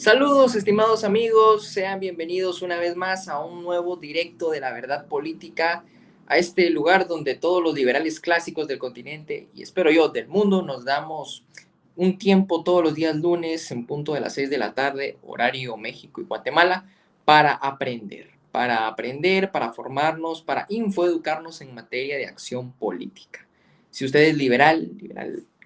Saludos, estimados amigos, sean bienvenidos una vez más a un nuevo directo de la verdad política, a este lugar donde todos los liberales clásicos del continente y espero yo del mundo nos damos un tiempo todos los días lunes en punto de las 6 de la tarde, horario México y Guatemala, para formarnos, para infoeducarnos en materia de acción política. Si usted es liberal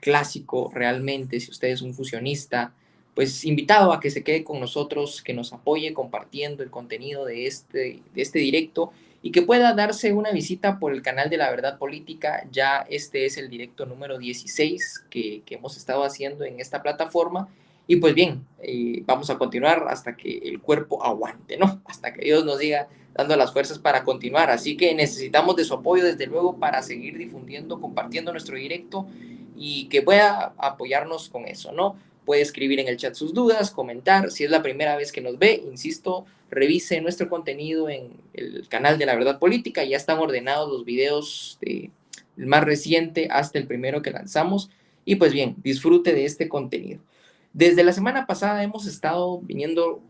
clásico realmente, si usted es un fusionista, pues invitado a que se quede con nosotros, que nos apoye compartiendo el contenido de este directo y que pueda darse una visita por el canal de La Verdad Política. Ya este es el directo número 16 que hemos estado haciendo en esta plataforma. Y pues bien, vamos a continuar hasta que el cuerpo aguante, ¿no? Hasta que Dios nos diga dando las fuerzas para continuar. Así que necesitamos de su apoyo desde luego para seguir difundiendo, compartiendo nuestro directo y que pueda apoyarnos con eso, ¿no? Puede escribir en el chat sus dudas, comentar. Si es la primera vez que nos ve, insisto, revise nuestro contenido en el canal de La Verdad Política. Ya están ordenados los videos del más reciente hasta el primero que lanzamos. Y pues bien, disfrute de este contenido. Desde la semana pasada hemos estado viniendo,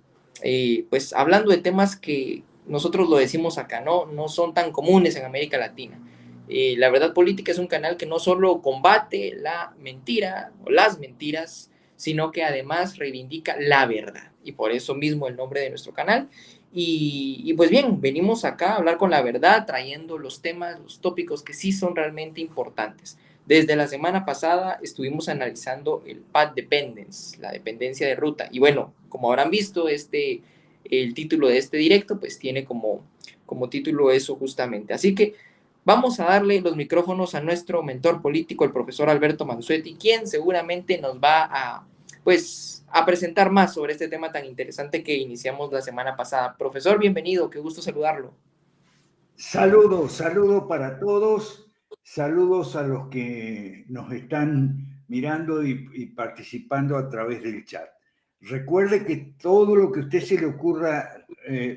pues hablando de temas que nosotros lo decimos acá, no son tan comunes en América Latina. La Verdad Política es un canal que no solo combate la mentira o las mentiras, sino que además reivindica la verdad. Y por eso mismo el nombre de nuestro canal. Y pues bien, venimos acá a hablar con la verdad, trayendo los temas, los tópicos que sí son realmente importantes. Desde la semana pasada estuvimos analizando el Path Dependence, la dependencia de ruta. Y bueno, como habrán visto, el título de este directo pues tiene como título eso justamente. Así que vamos a darle los micrófonos a nuestro mentor político, el profesor Alberto Mansuetti, quien seguramente nos va a presentar más sobre este tema tan interesante que iniciamos la semana pasada. Profesor, bienvenido, qué gusto saludarlo. Saludos para todos, saludos a los que nos están mirando y participando a través del chat. Recuerde que todo lo que a usted se le ocurra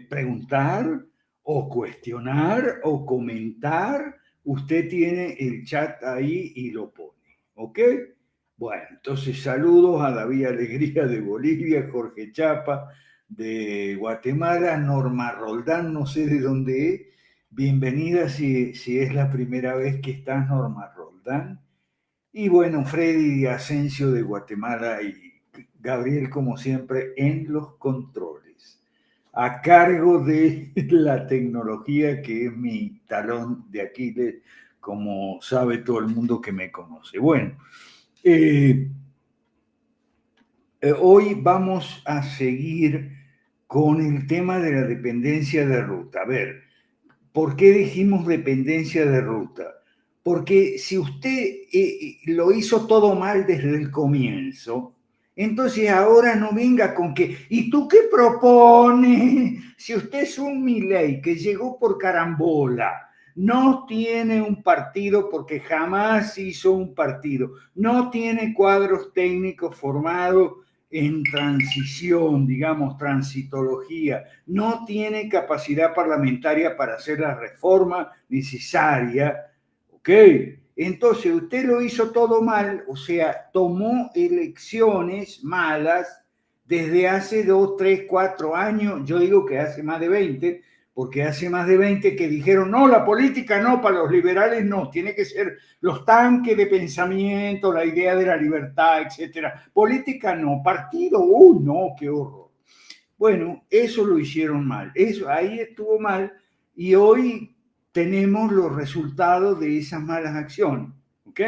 preguntar o cuestionar o comentar, usted tiene el chat ahí y lo pone, ¿ok? Bueno, entonces saludos a David Alegría de Bolivia, Jorge Chapa de Guatemala, Norma Roldán, no sé de dónde es. Bienvenida si es la primera vez que estás, Norma Roldán. Y bueno, Freddy Asensio de Guatemala y Gabriel, como siempre, en los controles, a cargo de la tecnología, que es mi talón de Aquiles, como sabe todo el mundo que me conoce. Bueno, hoy vamos a seguir con el tema de la dependencia de ruta. A ver, ¿por qué dijimos dependencia de ruta? Porque si usted lo hizo todo mal desde el comienzo, entonces ahora no venga con que, ¿y tú qué propones? Si usted es un Milei que llegó por carambola, no tiene un partido porque jamás hizo un partido, no tiene cuadros técnicos formados en transición, digamos, transitología, no tiene capacidad parlamentaria para hacer la reforma necesaria, ¿ok? Entonces usted lo hizo todo mal, o sea, tomó elecciones malas desde hace 2, 3, 4 años, yo digo que hace más de 20, porque hace más de 20 que dijeron, no, la política no, para los liberales no, tiene que ser los tanques de pensamiento, la idea de la libertad, etcétera. Política no, partido, no, qué horror. Bueno, eso lo hicieron mal, eso ahí estuvo mal y hoy tenemos los resultados de esas malas acciones, ¿ok?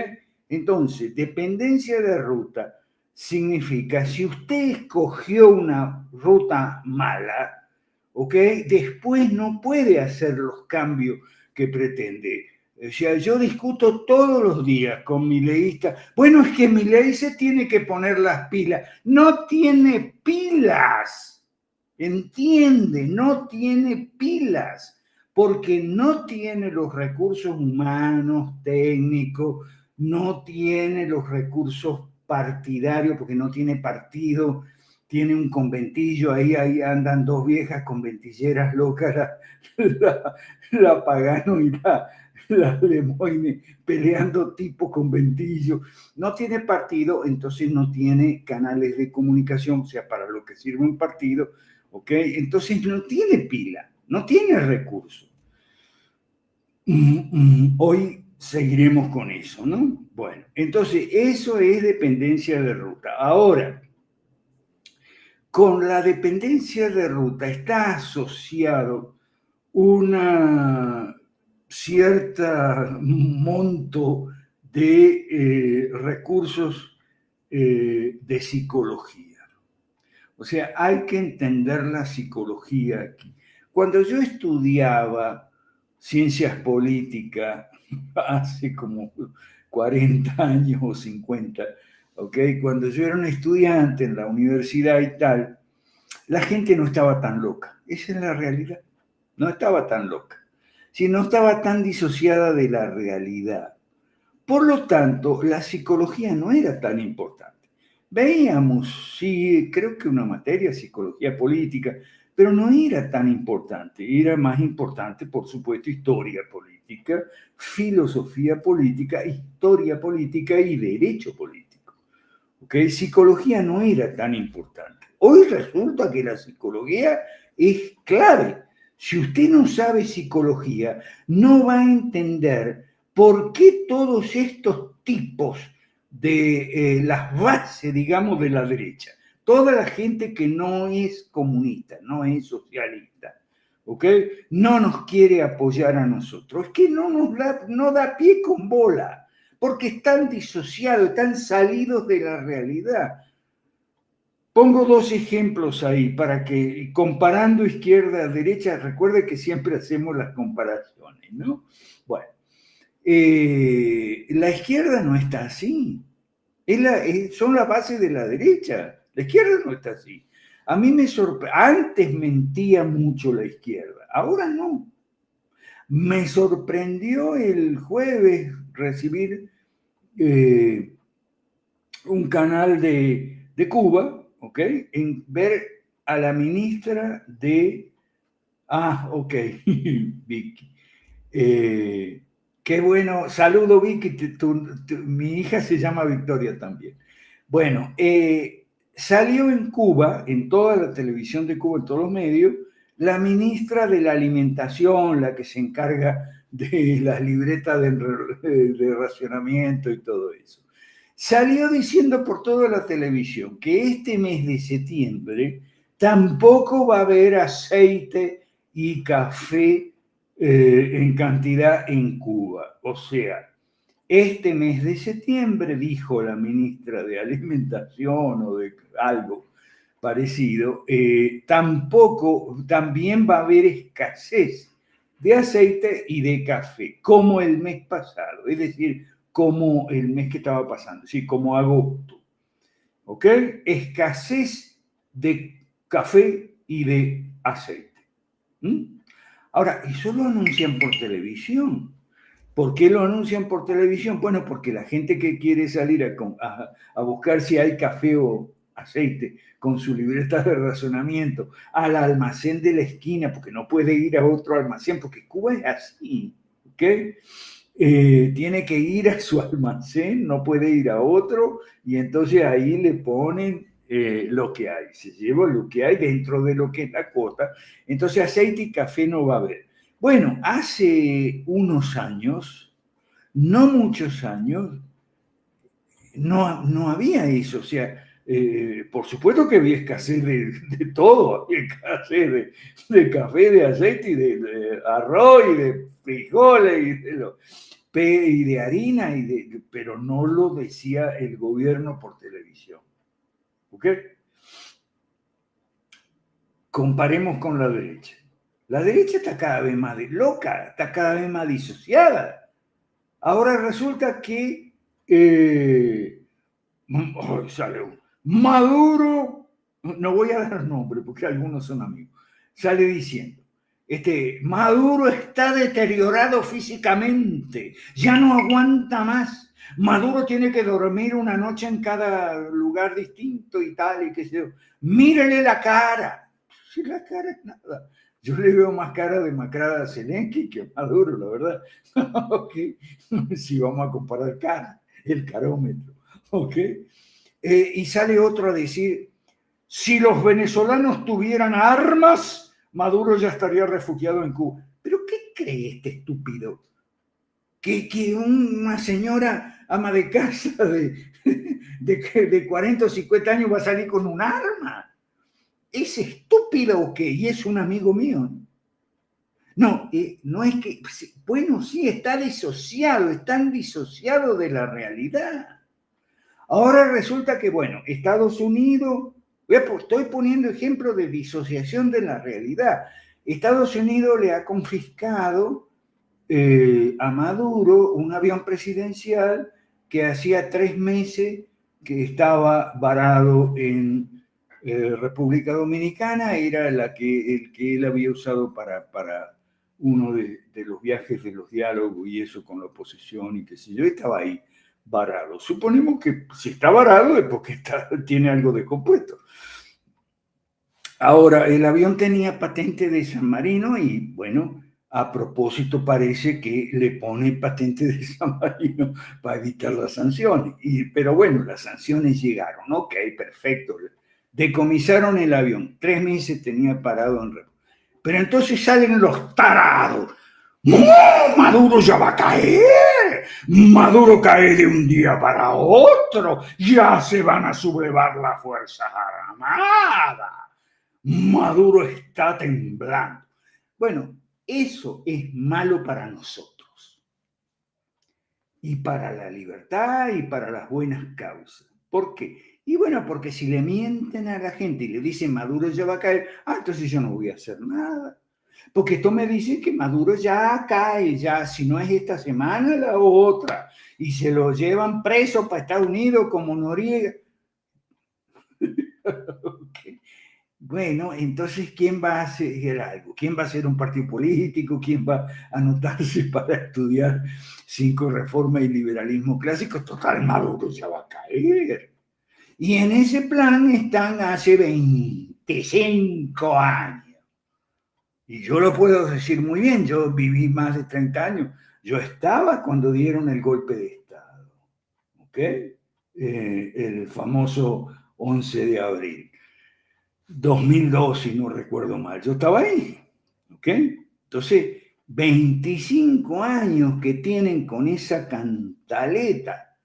Entonces, dependencia de ruta significa, si usted escogió una ruta mala, ¿ok? Después no puede hacer los cambios que pretende. O sea, yo discuto todos los días con mi leísta. Bueno, es que mi ley se tiene que poner las pilas. No tiene pilas. Entiende, no tiene pilas. Porque no tiene los recursos humanos, técnicos, no tiene los recursos partidarios, porque no tiene partido, tiene un conventillo, ahí andan dos viejas conventilleras locas, la Pagano la Lemoyne peleando tipo con Ventillo. No tiene partido, entonces no tiene canales de comunicación, o sea, para lo que sirve un partido, ¿ok? Entonces no tiene pila, no tiene recursos. Hoy seguiremos con eso, ¿no? Bueno, entonces eso es dependencia de ruta. Ahora, con la dependencia de ruta está asociado una cierta monto de recursos de psicología. O sea, hay que entender la psicología aquí. Cuando yo estudiaba ciencias políticas hace como 40 años o 50, ¿ok? Cuando yo era un estudiante en la universidad y tal, la gente no estaba tan loca. Esa es la realidad. No estaba tan loca. Si no estaba tan disociada de la realidad. Por lo tanto, la psicología no era tan importante. Veíamos, sí, creo que una materia, psicología política, pero no era tan importante. Era más importante, por supuesto, historia política, filosofía política, historia política y derecho político. ¿Okay? Psicología no era tan importante. Hoy resulta que la psicología es clave. Si usted no sabe psicología, no va a entender por qué todos estos tipos de las bases, digamos, de la derecha, toda la gente que no es comunista, no es socialista, ¿ok? No nos quiere apoyar a nosotros. Es que no da pie con bola, porque están disociados, están salidos de la realidad. Pongo dos ejemplos ahí para que, comparando izquierda a derecha, recuerde que siempre hacemos las comparaciones, ¿no? Bueno, la izquierda no está así. Son la base de la derecha. La izquierda no está así. A mí me sorprende. Antes mentía mucho la izquierda, ahora no. Me sorprendió el jueves recibir un canal de Cuba, ¿ok? En ver a la ministra de... Ah, ok, Vicky. Qué bueno, saludo Vicky, mi hija se llama Victoria también. Bueno, salió en Cuba, en toda la televisión de Cuba, en todos los medios, la ministra de la alimentación, la que se encarga de las libretas de racionamiento y todo eso. Salió diciendo por toda la televisión que este mes de septiembre tampoco va a haber aceite y café en cantidad en Cuba. O sea, este mes de septiembre, dijo la ministra de Alimentación o de algo parecido, también va a haber escasez de aceite y de café, como el mes pasado, es decir, como el mes que estaba pasando, sí, como agosto. ¿Ok? Escasez de café y de aceite. Ahora, eso lo anuncian por televisión. ¿Por qué lo anuncian por televisión? Bueno, porque la gente que quiere salir a buscar si hay café o aceite con su libreta de razonamiento al almacén de la esquina, porque no puede ir a otro almacén, porque Cuba es así, ¿ok? Tiene que ir a su almacén, no puede ir a otro, y entonces ahí le ponen lo que hay, se lleva lo que hay dentro de lo que es la cuota, entonces aceite y café no va a haber. Bueno, hace unos años, no muchos años, no había eso, o sea, por supuesto que había escasez de todo, había escasez de café, de aceite, y de arroz, y de frijoles, y de harina, pero no lo decía el gobierno por televisión. ¿Ok? Comparemos con la derecha. La derecha está cada vez más loca, está cada vez más disociada. Ahora resulta que sale Maduro, no voy a dar nombre porque algunos son amigos, sale diciendo, Maduro está deteriorado físicamente, ya no aguanta más. Maduro tiene que dormir una noche en cada lugar distinto y tal, y qué sé yo. Mírele la cara. Si la cara es nada. Yo le veo más cara demacrada a Zelensky que a Maduro, la verdad. Okay. Si vamos a comparar cara, el carómetro. Okay. Y sale otro a decir, si los venezolanos tuvieran armas, Maduro ya estaría refugiado en Cuba. ¿Pero qué cree este estúpido? Que una señora ama de casa de 40 o 50 años va a salir con un arma. ¿Es estúpido o qué? Y es un amigo mío. No, no es que, bueno, sí, está disociado, están disociados de la realidad. Ahora resulta que, bueno, Estados Unidos, estoy poniendo ejemplo de disociación de la realidad. Estados Unidos le ha confiscado a Maduro un avión presidencial que hacía 3 meses que estaba varado en República Dominicana, era el que él había usado para uno de los viajes de los diálogos y eso con la oposición y qué sé yo, estaba ahí varado. Suponemos que si está varado es porque tiene algo de compuesto. Ahora, el avión tenía patente de San Marino y, bueno, a propósito parece que le pone patente de San Marino para evitar las sanciones. Pero bueno, las sanciones llegaron, ok, perfecto. Decomisaron el avión, 3 meses tenía parado en República. Pero entonces salen los tarados. ¡Oh, Maduro ya va a caer! Maduro cae de un día para otro. Ya se van a sublevar las Fuerzas Armadas. Maduro está temblando. Bueno, eso es malo para nosotros. Y para la libertad y para las buenas causas. ¿Por qué? Y bueno, porque si le mienten a la gente y le dicen Maduro ya va a caer, entonces yo no voy a hacer nada. Porque esto me dice que Maduro ya cae, ya si no es esta semana, la otra. Y se lo llevan preso para Estados Unidos como Noriega. Okay. Bueno, entonces, ¿quién va a hacer algo? ¿Quién va a hacer un partido político? ¿Quién va a anotarse para estudiar 5 reformas y liberalismo clásico? Total, Maduro ya va a caer. Y en ese plan están hace 25 años. Y yo lo puedo decir muy bien, yo viví más de 30 años. Yo estaba cuando dieron el golpe de Estado. ¿Ok? El famoso 11 de abril. 2002, si no recuerdo mal. Yo estaba ahí, ¿ok? Entonces, 25 años que tienen con esa cantaleta.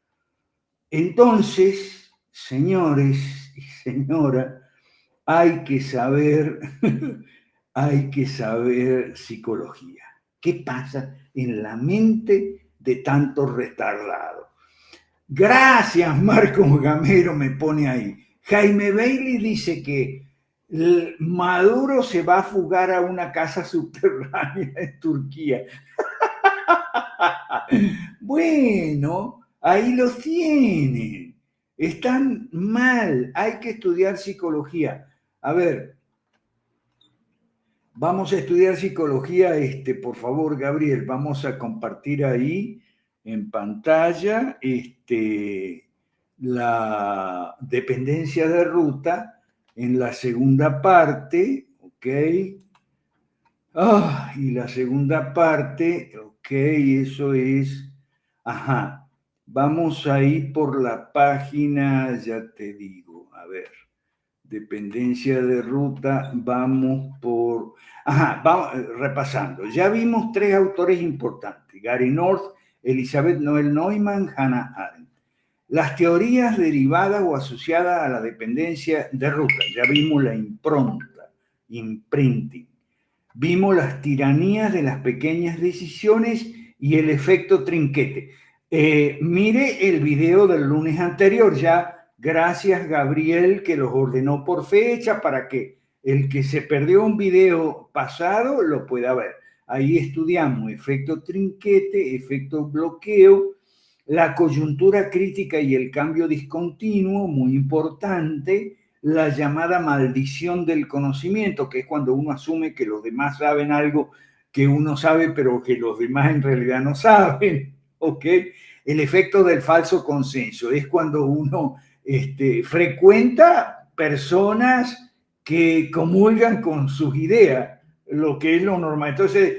Entonces, señores y señoras, hay que saber, hay que saber psicología. ¿Qué pasa en la mente de tantos retardados? Gracias, Marcos Gamero me pone ahí. Jaime Bailey dice que Maduro se va a fugar a una casa subterránea en Turquía. Bueno, ahí los tienen. Están mal. Hay que estudiar psicología. A ver, vamos a estudiar psicología, por favor, Gabriel. Vamos a compartir ahí en pantalla la dependencia de ruta en la segunda parte, ¿ok? Y la segunda parte, ok, eso es, vamos a ir por la página, ya te digo, a ver, dependencia de ruta, vamos por, vamos repasando, ya vimos 3 autores importantes, Gary North, Elizabeth Noel Neumann, Hannah Arendt. Las teorías derivadas o asociadas a la dependencia de ruta, ya vimos la impronta, imprinting. Vimos las tiranías de las pequeñas decisiones y el efecto trinquete. Mire el video del lunes anterior, ya gracias Gabriel que los ordenó por fecha para que el que se perdió un video pasado lo pueda ver. Ahí estudiamos efecto trinquete, efecto bloqueo, la coyuntura crítica y el cambio discontinuo, muy importante, la llamada maldición del conocimiento, que es cuando uno asume que los demás saben algo que uno sabe, pero que los demás en realidad no saben, ¿ok? El efecto del falso consenso es cuando uno frecuenta personas que comulgan con sus ideas, lo que es lo normal. Entonces,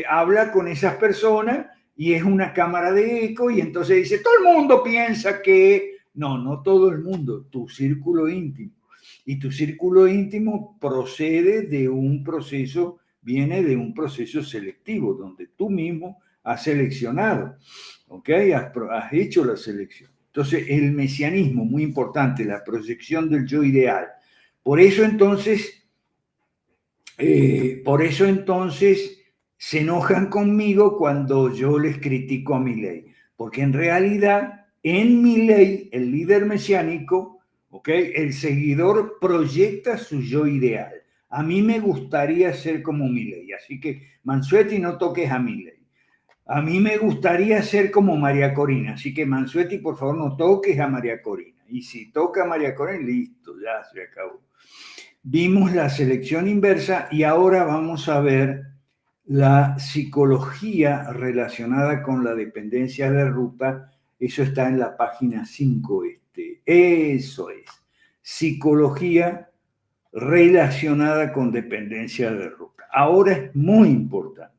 habla con esas personas y es una cámara de eco y entonces dice, todo el mundo piensa que... No, no todo el mundo, tu círculo íntimo. Y tu círculo íntimo procede de un proceso, viene de un proceso selectivo, donde tú mismo has seleccionado, ¿ok? Has hecho la selección. Entonces, el mesianismo, muy importante, la proyección del yo ideal. Por eso entonces se enojan conmigo cuando yo les critico a Milei, porque en realidad en Milei, el líder mesiánico, ¿okay? El seguidor proyecta su yo ideal. A mí me gustaría ser como Milei, así que Mansuetti, no toques a Milei. A mí me gustaría ser como María Corina, así que Mansuetti, por favor, no toques a María Corina. Y si toca a María Corina, listo, ya se acabó. Vimos la selección inversa y ahora vamos a ver la psicología relacionada con la dependencia de ruta. Eso está en la página 5. Eso es. Psicología relacionada con dependencia de ruta. Ahora es muy importante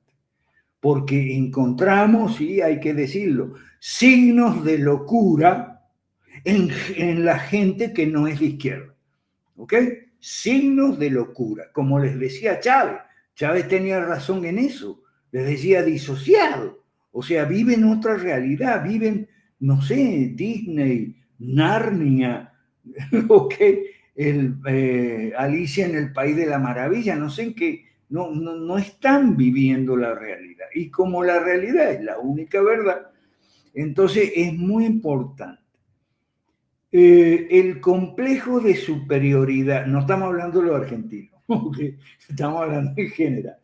porque encontramos, y hay que decirlo, signos de locura en la gente que no es de izquierda. ¿Ok? Signos de locura. Como les decía Chávez, Chávez tenía razón en eso. Les decía disociado. O sea, viven otra realidad, viven, no sé, Disney, Narnia, ¿ok? Alicia en el País de la Maravilla, no sé en qué, no están viviendo la realidad. Y como la realidad es la única verdad, entonces es muy importante. El complejo de superioridad, no estamos hablando de lo argentino, okay, estamos hablando en general.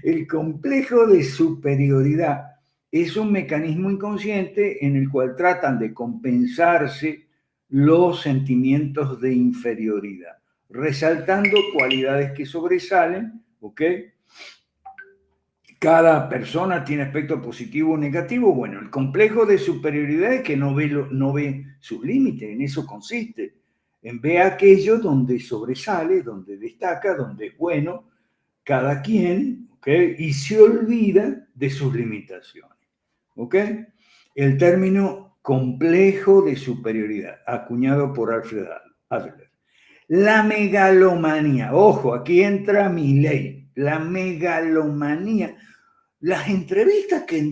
El complejo de superioridad es un mecanismo inconsciente en el cual tratan de compensarse los sentimientos de inferioridad, resaltando cualidades que sobresalen, ¿ok? Cada persona tiene aspecto positivo o negativo. Bueno, el complejo de superioridad es que no ve sus límites, en eso consiste, en ver aquello donde sobresale, donde destaca, donde es bueno, cada quien, ¿ok? Y se olvida de sus limitaciones, ¿ok? El término complejo de superioridad, acuñado por Alfred Adler. La megalomanía, ojo, aquí entra mi ley, la megalomanía. Las entrevistas que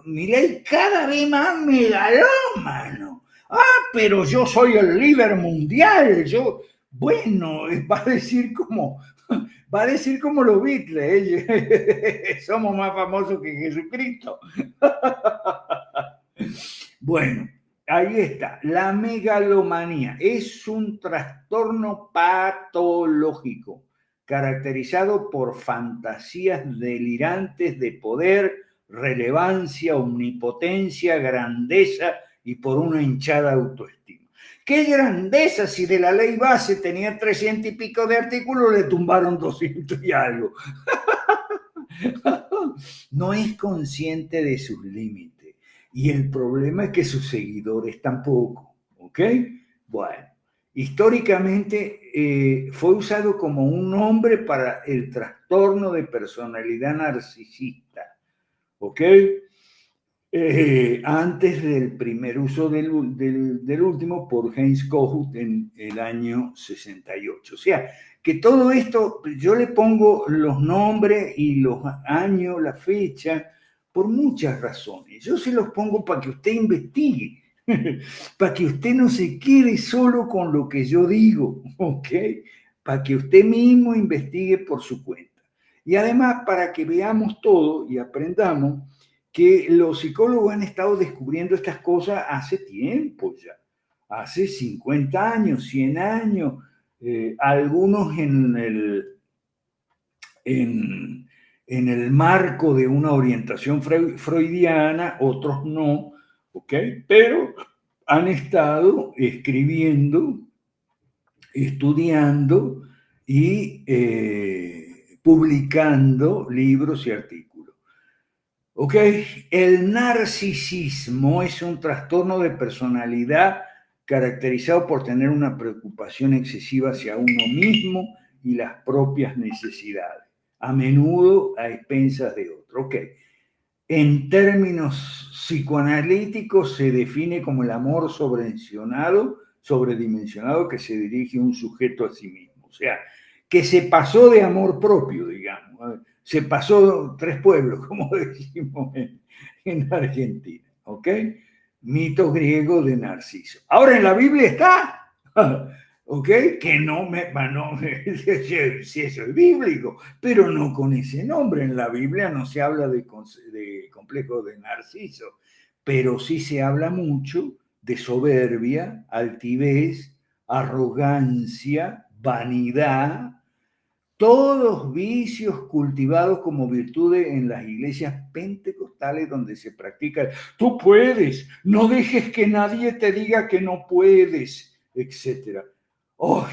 Milei cada vez más megalómano. Ah, pero yo soy el líder mundial. Bueno, va a decir como los Beatles, somos más famosos que Jesucristo. Bueno, ahí está. La megalomanía es un trastorno patológico caracterizado por fantasías delirantes de poder, relevancia, omnipotencia, grandeza y por una hinchada autoestima. ¡Qué grandeza! Si de la ley base tenía 300 y pico de artículos, le tumbaron 200 y algo. No es consciente de sus límites. Y el problema es que sus seguidores tampoco. ¿Ok? Bueno, históricamente fue usado como un nombre para el trastorno de personalidad narcisista. ¿Ok? Antes del primer uso del último por Heinz Kohut en el año 68. O sea, que todo esto, yo le pongo los nombres y los años, la fecha, por muchas razones. Yo se los pongo para que usted investigue, para que usted no se quede solo con lo que yo digo, ¿ok? Para que usted mismo investigue por su cuenta. Y además para que veamos todo y aprendamos que los psicólogos han estado descubriendo estas cosas hace tiempo ya, hace 50 años, 100 años, algunos en el marco de una orientación freudiana, otros no, ¿ok? Pero han estado escribiendo, estudiando y publicando libros y artículos. Ok, el narcisismo es un trastorno de personalidad caracterizado por tener una preocupación excesiva hacia uno mismo y las propias necesidades, a menudo a expensas de otro. Ok. En términos psicoanalíticos se define como el amor sobredimensionado que se dirige un sujeto a sí mismo. O sea, que se pasó de amor propio, digamos. Se pasó 3 pueblos, como decimos en Argentina. ¿Ok? Mito griego de Narciso. Ahora en la Biblia está. ¿Ok? Que no si eso es bíblico, pero no con ese nombre. En la Biblia no se habla de complejo de Narciso, pero sí se habla mucho de soberbia, altivez, arrogancia, vanidad, todos vicios cultivados como virtudes en las iglesias pentecostales donde se practica, tú puedes, no dejes que nadie te diga que no puedes, etcétera. Oh,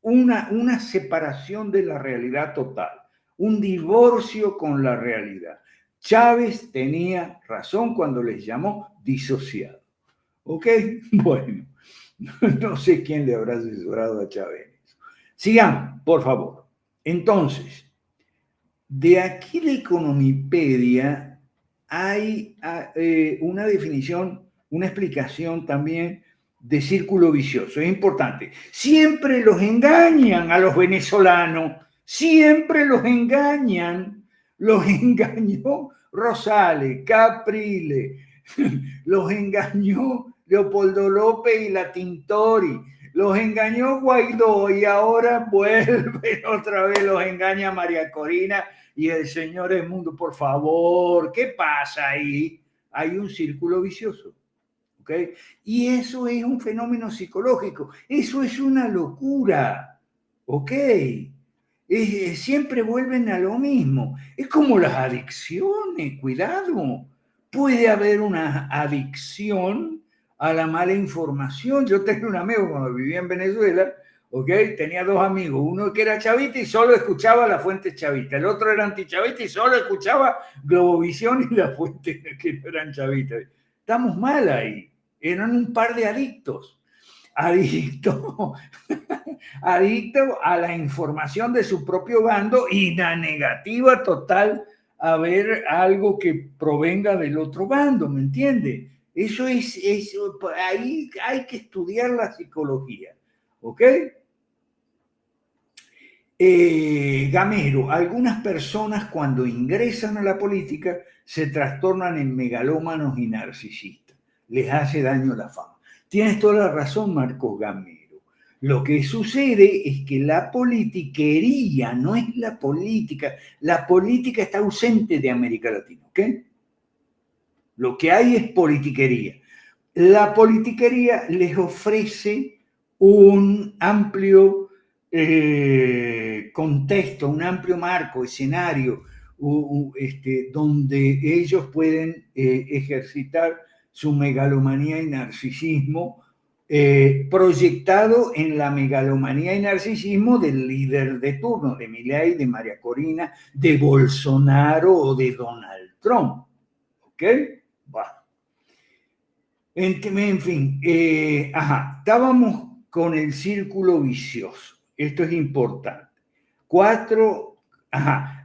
una separación de la realidad total, un divorcio con la realidad. Chávez tenía razón cuando les llamó disociado. ¿Ok? Bueno, no sé quién le habrá asesorado a Chávez. Sigamos, por favor. Entonces, de aquí de Economipedia hay una definición, una explicación también de círculo vicioso. Es importante. Siempre los engañan a los venezolanos, siempre los engañan. Los engañó Rosales, Capriles, los engañó Leopoldo López y la Tintori, los engañó Guaidó y ahora vuelven otra vez, los engaña María Corina y el señor Edmundo. Por favor, ¿qué pasa ahí? Hay un círculo vicioso. ¿Ok? Y eso es un fenómeno psicológico, eso es una locura. ¿Ok? Siempre vuelven a lo mismo. Es como las adicciones, cuidado. Puede haber una adicción a la mala información. Yo tengo un amigo cuando vivía en Venezuela, ¿ok? Tenía 2 amigos, uno que era chavista y solo escuchaba la fuente chavista, el otro era antichavista y solo escuchaba Globovisión y la fuente que no eran chavistas. Estamos mal ahí, eran un par de adictos. Adicto a la información de su propio bando y la negativa total a ver algo que provenga del otro bando, ¿me entiende? Eso ahí hay que estudiar la psicología, ¿ok? Gamero, algunas personas cuando ingresan a la política se trastornan en megalómanos y narcisistas. Les hace daño la fama. Tienes toda la razón, Marcos Gamero. Lo que sucede es que la politiquería no es la política. La política está ausente de América Latina, ¿ok? Lo que hay es politiquería. La politiquería les ofrece un amplio contexto, un amplio marco, escenario, donde ellos pueden ejercitar su megalomanía y narcisismo, proyectado en la megalomanía y narcisismo del líder de turno, de Milei, de María Corina, de Bolsonaro o de Donald Trump. ¿Ok? Bueno. En fin, estábamos con el círculo vicioso. Esto es importante. 4,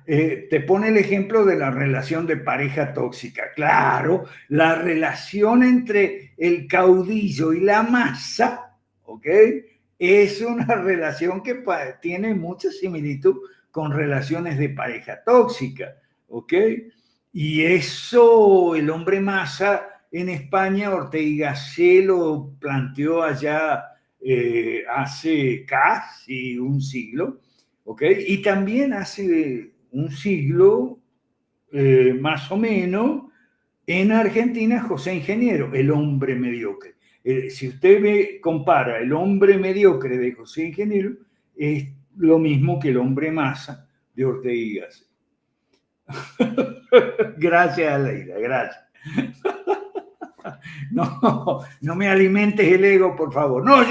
te pone el ejemplo de la relación de pareja tóxica. Claro, la relación entre el caudillo y la masa, ¿ok? Es una relación que tiene mucha similitud con relaciones de pareja tóxica, ¿ok? Y eso el hombre masa en España, Ortega y Gasset lo planteó allá hace casi un siglo, ¿ok? Y también hace un siglo, más o menos, en Argentina, José Ingeniero, el hombre mediocre. Si usted compara el hombre mediocre de José Ingeniero, es lo mismo que el hombre masa de Ortega y Gasset. Gracias, Aleida, gracias. No me alimentes el ego, por favor. No,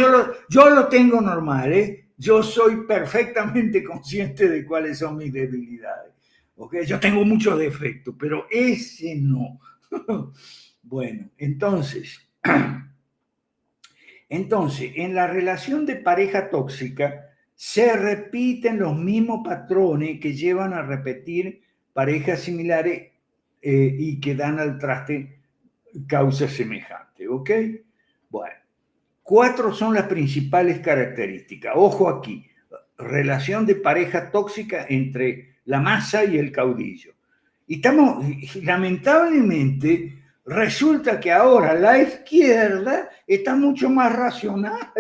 yo lo tengo normal, ¿eh? Yo soy perfectamente consciente de cuáles son mis debilidades. ¿Okay? Yo tengo muchos defectos, pero ese no. Bueno, entonces, en la relación de pareja tóxica se repiten los mismos patrones que llevan a repetir parejas similares y que dan al traste causas semejantes, ¿ok? Bueno, 4 son las principales características. Ojo aquí, relación de pareja tóxica entre la masa y el caudillo. Y lamentablemente, resulta que ahora la izquierda está mucho más racional.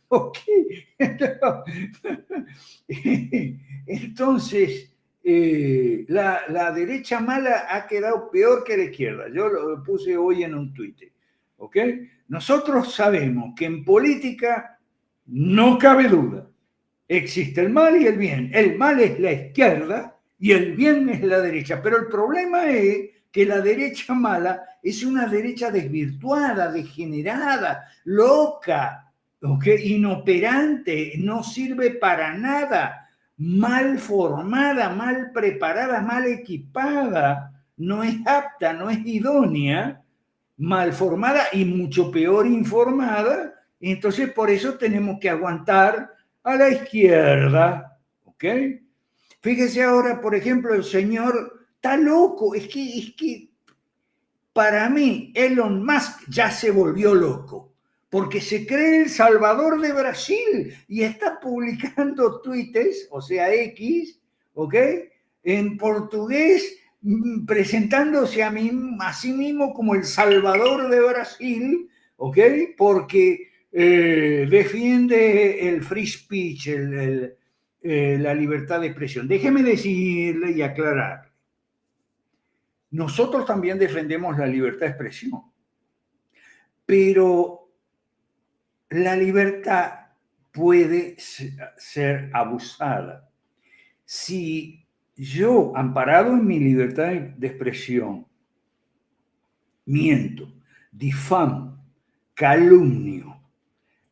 ¿Ok? Entonces, la derecha mala ha quedado peor que la izquierda. Yo lo puse hoy en un Twitter. ¿Ok? Nosotros sabemos que en política no cabe duda. Existe el mal y el bien. El mal es la izquierda y el bien es la derecha. Pero el problema es que la derecha mala es una derecha desvirtuada, degenerada, loca, ¿okay? Inoperante, no sirve para nada, mal formada, mal preparada, mal equipada, no es apta, no es idónea, mal formada y mucho peor informada. Entonces por eso tenemos que aguantar a la izquierda, ¿ok? Fíjese ahora, por ejemplo, el señor está loco, es que para mí Elon Musk ya se volvió loco, porque se cree el Salvador de Brasil y está publicando tweets, o sea, X, ¿ok? En portugués, presentándose a sí mismo como el Salvador de Brasil, ¿ok? Porque defiende el free speech, la libertad de expresión. Déjeme decirle y aclarar. Nosotros también defendemos la libertad de expresión, pero la libertad puede ser abusada. Si yo, amparado en mi libertad de expresión, miento, difamo, calumnio,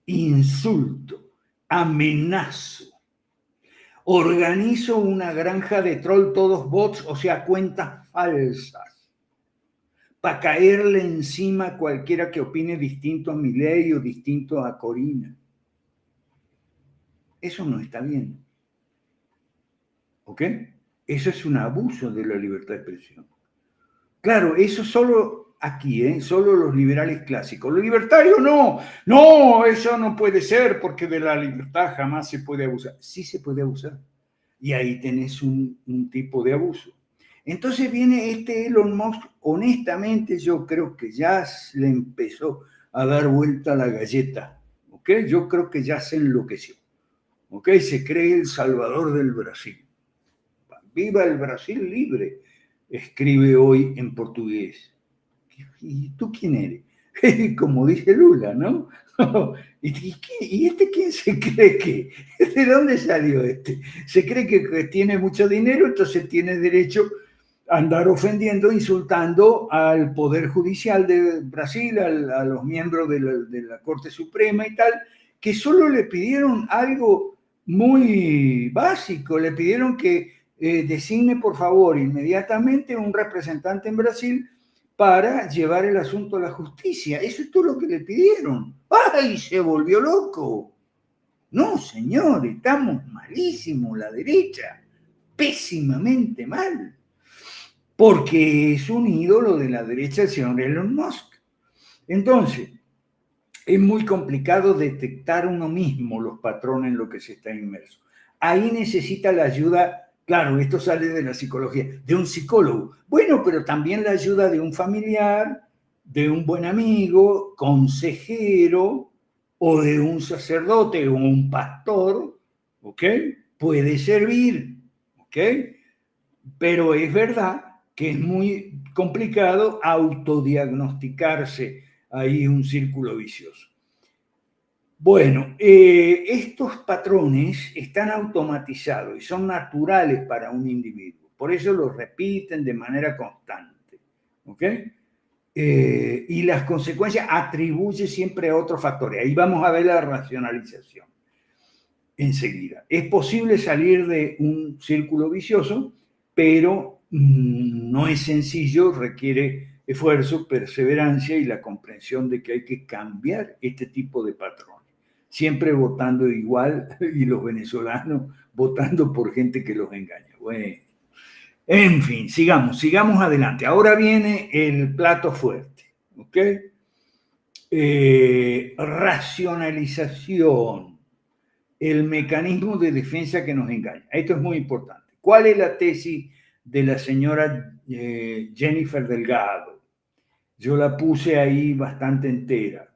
insulto, amenazo, organizo una granja de troll, todos bots, o sea, cuentas falsas, para caerle encima a cualquiera que opine distinto a Milei o distinto a Corina. Eso no está bien. ¿Ok? Eso es un abuso de la libertad de expresión. Claro, eso solo aquí, solo los liberales clásicos. Los libertarios no, eso no puede ser porque de la libertad jamás se puede abusar. Sí se puede abusar. Y ahí tenés un tipo de abuso. Entonces viene este Elon Musk, honestamente yo creo que ya le empezó a dar vuelta a la galleta, ¿ok? Yo creo que ya se enloqueció, ¿ok? Se cree el Salvador del Brasil. ¡Viva el Brasil libre! Escribe hoy en portugués. ¿Y tú quién eres? Como dice Lula, ¿no? ¿Y este quién se cree que? ¿De dónde salió este? Se cree que tiene mucho dinero, entonces tiene derecho a andar ofendiendo, insultando al Poder Judicial de Brasil, a los miembros de la Corte Suprema y tal, que solo le pidieron algo muy básico, le pidieron que designe por favor inmediatamente un representante en Brasil para llevar el asunto a la justicia. Eso es todo lo que le pidieron. ¡Ay! Se volvió loco. No, señor, estamos malísimos, la derecha, pésimamente mal, porque es un ídolo de la derecha el señor Elon Musk. Entonces, es muy complicado detectar uno mismo los patrones en los que se está inmerso. Ahí necesita la ayuda. Claro, esto sale de la psicología, de un psicólogo. Bueno, pero también la ayuda de un familiar, de un buen amigo, consejero, o de un sacerdote o un pastor, ¿ok? Puede servir, ¿ok? Pero es verdad que es muy complicado autodiagnosticarse ahí un círculo vicioso. Bueno, estos patrones están automatizados y son naturales para un individuo. Por eso los repiten de manera constante. ¿Ok? Y las consecuencias atribuye siempre a otros factores. Ahí vamos a ver la racionalización enseguida. Es posible salir de un círculo vicioso, pero no es sencillo, requiere esfuerzo, perseverancia y la comprensión de que hay que cambiar este tipo de patrones. siempre votando igual y los venezolanos votando por gente que los engaña. Bueno, en fin, sigamos adelante. Ahora viene el plato fuerte, ¿ok? Racionalización, el mecanismo de defensa que nos engaña. Esto es muy importante. ¿Cuál es la tesis de la señora Jennifer Delgado? Yo la puse ahí bastante entera.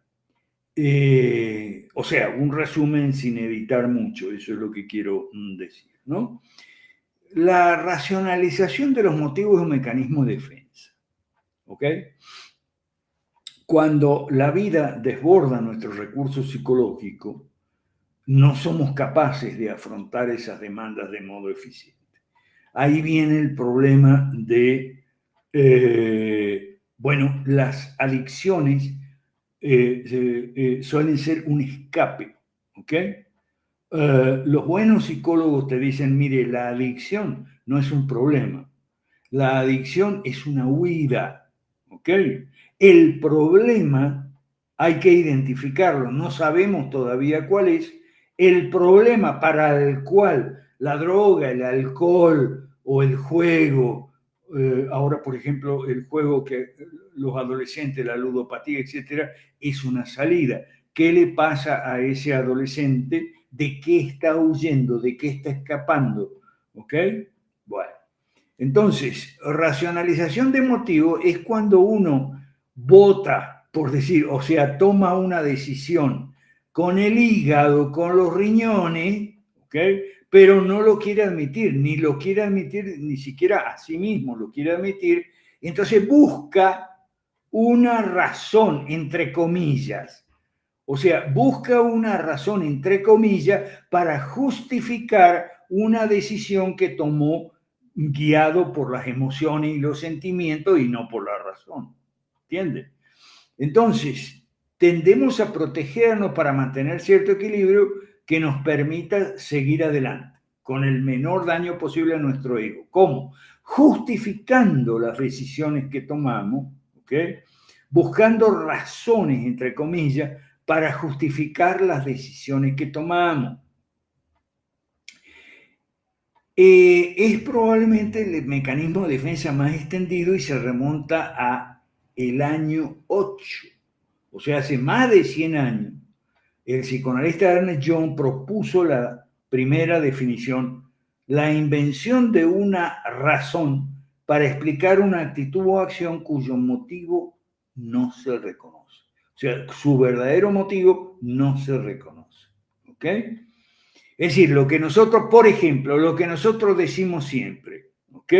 O sea, un resumen sin editar mucho, eso es lo que quiero decir, ¿no? La racionalización de los motivos es un mecanismo de defensa, ¿ok? Cuando la vida desborda nuestros recursos psicológicos, no somos capaces de afrontar esas demandas de modo eficiente. Ahí viene el problema de, bueno, las adicciones suelen ser un escape, ¿ok? Los buenos psicólogos te dicen, mire, la adicción no es un problema, la adicción es una huida, ¿ok? El problema hay que identificarlo, no sabemos todavía cuál es. El problema para el cual la droga, el alcohol o el juego, ahora por ejemplo el juego que los adolescentes, la ludopatía, etcétera, es una salida. ¿Qué le pasa a ese adolescente? ¿De qué está huyendo? ¿De qué está escapando? ¿Ok? Bueno. Entonces, racionalización de motivo es cuando uno vota, por decir, o sea, toma una decisión con el hígado, con los riñones, ¿ok? Pero no lo quiere admitir, ni lo quiere admitir, ni siquiera a sí mismo lo quiere admitir, entonces busca una razón, entre comillas. O sea, busca una razón, entre comillas, para justificar una decisión que tomó guiado por las emociones y los sentimientos y no por la razón. ¿Entiendes? Entonces, tendemos a protegernos para mantener cierto equilibrio que nos permita seguir adelante con el menor daño posible a nuestro ego. ¿Cómo? Justificando las decisiones que tomamos, ¿ok? Buscando razones, entre comillas, para justificar las decisiones que tomamos. Es probablemente el mecanismo de defensa más extendido y se remonta a el año 8, o sea, hace más de 100 años. El psicoanalista Ernest Jung propuso la primera definición, la invención de una razón para explicar una actitud o acción cuyo motivo no se reconoce. O sea, su verdadero motivo no se reconoce. ¿Ok? Es decir, lo que nosotros, por ejemplo, lo que nosotros decimos siempre, ¿ok?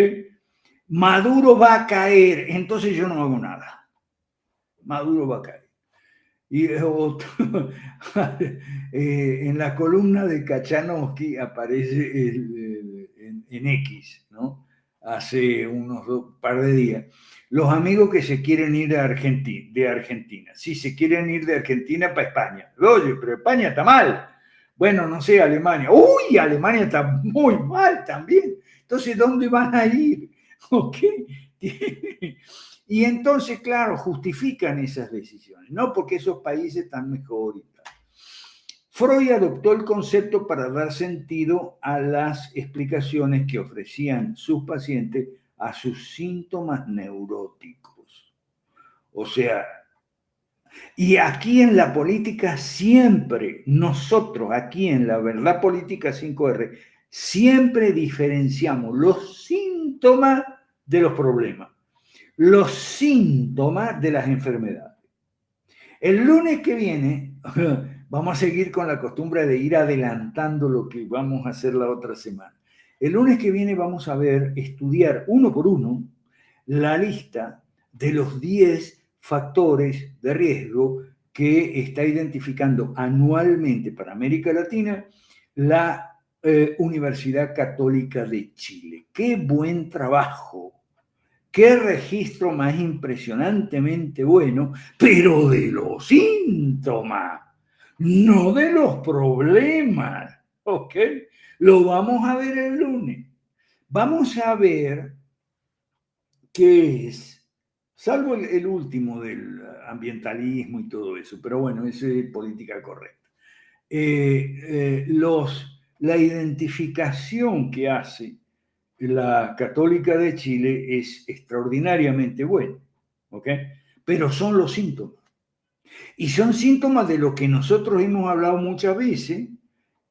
Maduro va a caer, entonces yo no hago nada. Maduro va a caer. Y en la columna de Kachanowski aparece en X, ¿no? Hace unos par de días. Los amigos que se quieren ir de Argentina. Sí, se quieren ir de Argentina para España. Oye, pero España está mal. Bueno, no sé, Alemania. Uy, Alemania está muy mal también. Entonces, ¿dónde van a ir? ¿Ok? Y entonces, claro, justifican esas decisiones, ¿no? Porque esos países están mejor y tal. Freud adoptó el concepto para dar sentido a las explicaciones que ofrecían sus pacientes a sus síntomas neuróticos. O sea, y aquí en la política siempre, nosotros aquí en la verdad política 5R, siempre diferenciamos los síntomas de los problemas, los síntomas de las enfermedades. El lunes que viene vamos a seguir con la costumbre de ir adelantando lo que vamos a hacer la otra semana. El lunes que viene vamos a ver, estudiar uno por uno la lista de los 10 factores de riesgo que está identificando anualmente para América Latina la Universidad Católica de Chile. ¡Qué buen trabajo! ¡Qué registro más impresionantemente bueno, pero de los síntomas, no de los problemas! ¿Ok? Lo vamos a ver el lunes. Vamos a ver qué es, salvo el último del ambientalismo y todo eso, pero bueno, eso es política correcta. la identificación que hace la Católica de Chile es extraordinariamente buena, ¿ok? Pero son los síntomas. Y son síntomas de lo que nosotros hemos hablado muchas veces,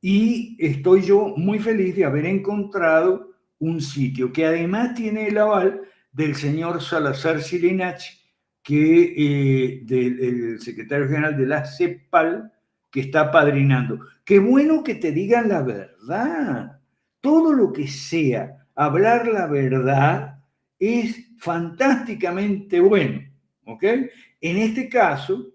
y estoy yo muy feliz de haber encontrado un sitio que además tiene el aval del señor Salazar Cirinach, del secretario general de la CEPAL, que está apadrinando. Qué bueno que te digan la verdad. Todo lo que sea hablar la verdad es fantásticamente bueno, ¿ok? En este caso,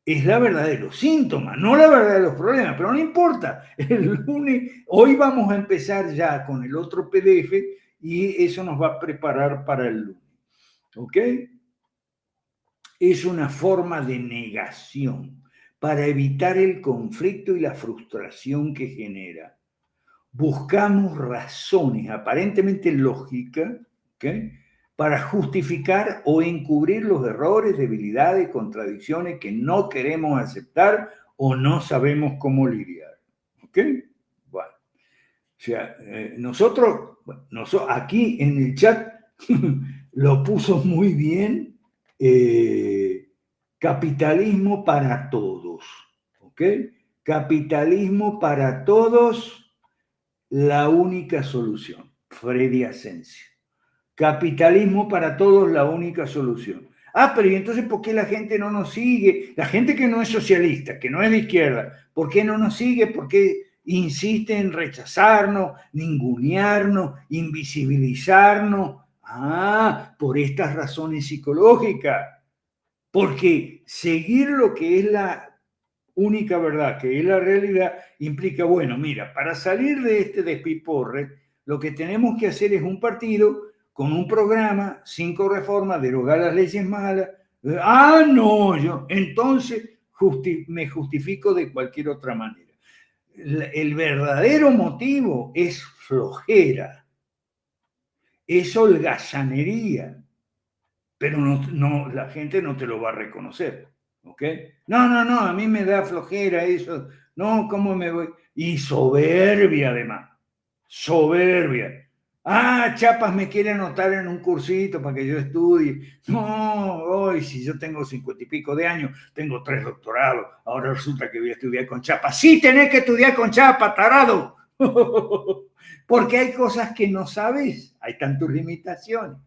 es la verdad de los síntomas, no la verdad de los problemas, pero no importa. El lunes, hoy vamos a empezar ya con el otro PDF y eso nos va a preparar para el lunes. ¿Ok? Es una forma de negación para evitar el conflicto y la frustración que genera. Buscamos razones aparentemente lógicas, ¿ok?, para justificar o encubrir los errores, debilidades, contradicciones que no queremos aceptar o no sabemos cómo lidiar. ¿Ok? Bueno, o sea, nosotros aquí en el chat lo puso muy bien, capitalismo para todos. ¿Ok? Capitalismo para todos, la única solución. Freddy Asensio. Capitalismo para todos, la única solución. Ah, pero ¿y entonces por qué la gente no nos sigue? La gente que no es socialista, que no es de izquierda, ¿por qué no nos sigue? ¿Por qué insiste en rechazarnos, ningunearnos, invisibilizarnos? Ah, por estas razones psicológicas. Porque seguir lo que es la única verdad, que es la realidad, implica, bueno, mira, para salir de este despiporre, lo que tenemos que hacer es un partido con un programa, 5 reformas, derogar las leyes malas. No, entonces me justifico de cualquier otra manera. El verdadero motivo es flojera, es holgazanería, pero la gente no te lo va a reconocer. ¿Ok? No, a mí me da flojera eso. No, ¿cómo me voy? Y soberbia además. Soberbia. Ah, Chapas me quiere anotar en un cursito para que yo estudie. No, hoy si yo tengo 50 y pico de años, tengo 3 doctorados, ahora resulta que voy a estudiar con Chapas. Sí, tenés que estudiar con Chapas, tarado. Porque hay cosas que no sabes, hay tantas limitaciones.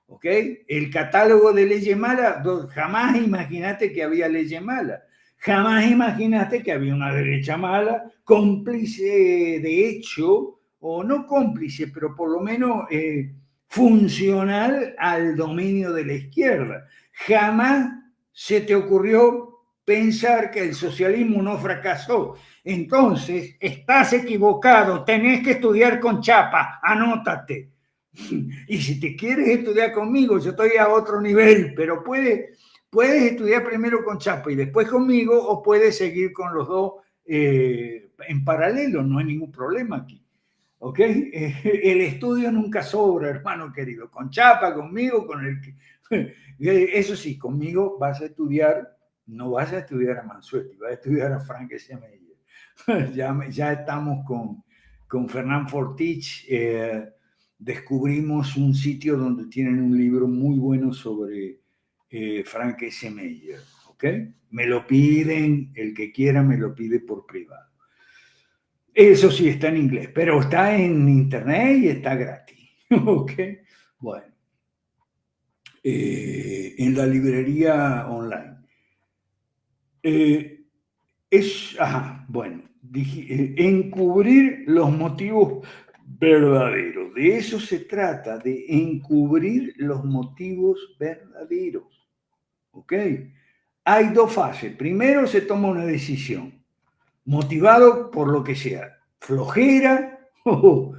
¿Ok? El catálogo de leyes malas, jamás imaginaste que había leyes malas. Jamás imaginaste que había una derecha mala, cómplice de hecho, o no cómplice, pero por lo menos funcional al dominio de la izquierda. Jamás se te ocurrió pensar que el socialismo no fracasó. Entonces, estás equivocado, tenés que estudiar con chapa, anótate. Y si te quieres estudiar conmigo, yo estoy a otro nivel, pero puedes estudiar primero con Chapa y después conmigo, o puedes seguir con los dos en paralelo, no hay ningún problema aquí. ¿Ok? El estudio nunca sobra, hermano querido. Con Chapa, conmigo, con el que... Eso sí, conmigo vas a estudiar, no vas a estudiar a Mansuetti, vas a estudiar a Frank S. Meyer. Ya estamos con Fernán Fortich. Descubrimos un sitio donde tienen un libro muy bueno sobre Frank S. Meyer. ¿Ok? Me lo piden, el que quiera me lo pide por privado. Eso sí está en inglés, pero está en internet y está gratis. ¿Ok? Bueno. En la librería online. Bueno. Encubrir los motivos verdaderos. De eso se trata, de encubrir los motivos verdaderos. ¿Ok? Hay dos fases. Primero se toma una decisión, motivado por lo que sea, flojera o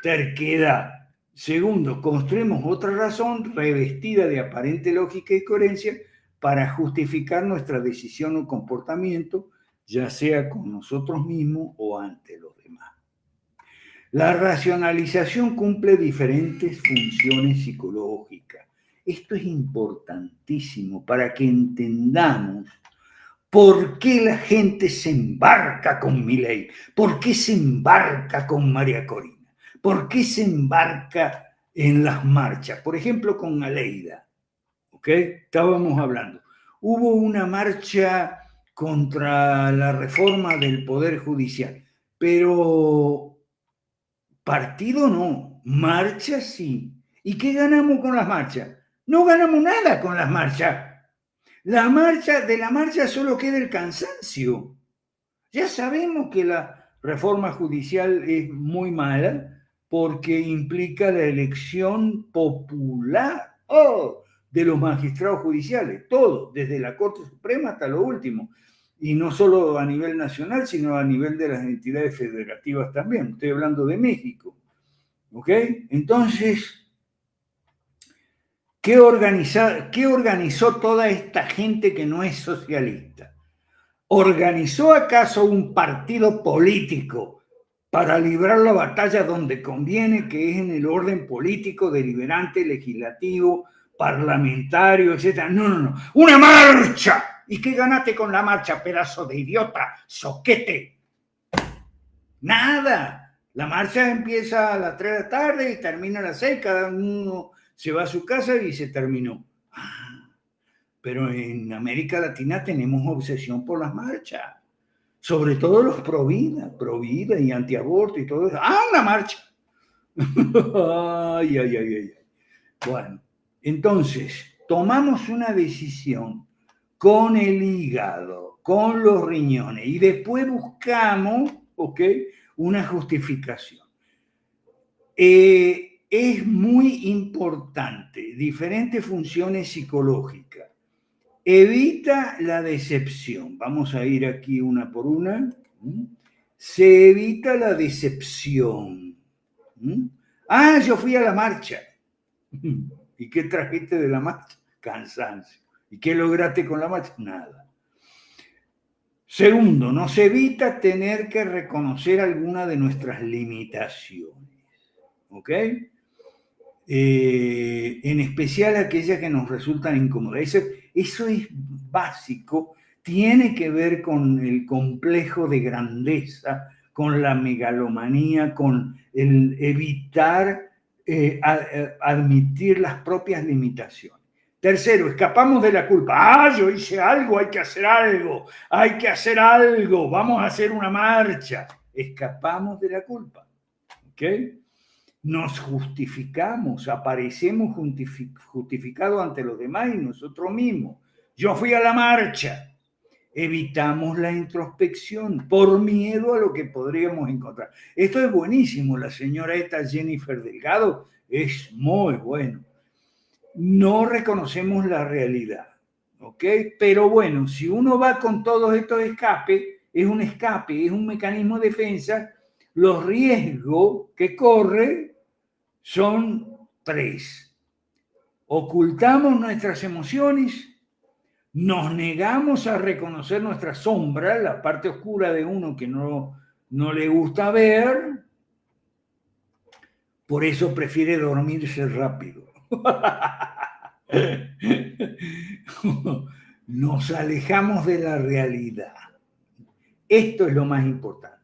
terquedad. Segundo, construimos otra razón revestida de aparente lógica y coherencia para justificar nuestra decisión o comportamiento, ya sea con nosotros mismos o ante los demás. La racionalización cumple diferentes funciones psicológicas. Esto es importantísimo para que entendamos ¿Por qué la gente se embarca con Milei? ¿Por qué se embarca con María Corina? ¿Por qué se embarca en las marchas? Por ejemplo, con Aleida, ¿ok? Estábamos hablando. Hubo una marcha contra la reforma del Poder Judicial, pero partido no, marcha sí. ¿Y qué ganamos con las marchas? No ganamos nada con las marchas. De la marcha solo queda el cansancio. Ya sabemos que la reforma judicial es muy mala porque implica la elección popular de los magistrados judiciales, todo, desde la Corte Suprema hasta lo último. Y no solo a nivel nacional, sino a nivel de las entidades federativas también. Estoy hablando de México. ¿Ok? Entonces, ¿qué organizó toda esta gente que no es socialista? ¿Organizó acaso un partido político para librar la batalla donde conviene, que es en el orden político, deliberante, legislativo, parlamentario, etcétera? No, no, no. ¡Una marcha! ¿Y qué ganaste con la marcha, pedazo de idiota, soquete? Nada. La marcha empieza a las 3 de la tarde y termina a las 6, cada uno se va a su casa y se terminó. Pero en América Latina tenemos obsesión por las marchas, sobre todo los pro vida y antiaborto y todo eso. Una marcha! Ay, ay, ay, ay. Bueno, entonces tomamos una decisión con el hígado, con los riñones, y después buscamos, ¿ok?, una justificación. Es muy importante, diferentes funciones psicológicas. Evita la decepción. Vamos a ir aquí una por una. Se evita la decepción. Yo fui a la marcha. ¿Y qué trajiste de la marcha? Cansancio. ¿Y qué lograste con la marcha? Nada. Segundo, nos evita tener que reconocer alguna de nuestras limitaciones. ¿Ok? En especial aquellas que nos resultan incómodas. Eso es básico, tiene que ver con el complejo de grandeza, con la megalomanía, con el evitar admitir las propias limitaciones. Tercero, escapamos de la culpa. Yo hice algo, hay que hacer algo, vamos a hacer una marcha. Escapamos de la culpa. ¿Ok? Nos justificamos, aparecemos justificados ante los demás y nosotros mismos. Yo fui a la marcha. Evitamos la introspección por miedo a lo que podríamos encontrar. Esto es buenísimo. La señora esta Jennifer Delgado es muy bueno. No reconocemos la realidad, ¿ok? Pero bueno, si uno va con todos estos escapes, es un mecanismo de defensa. Los riesgos que corre son 3. Ocultamos nuestras emociones, nos negamos a reconocer nuestra sombra, la parte oscura de uno que no le gusta ver, por eso prefiere dormirse rápido. Nos alejamos de la realidad. Esto es lo más importante.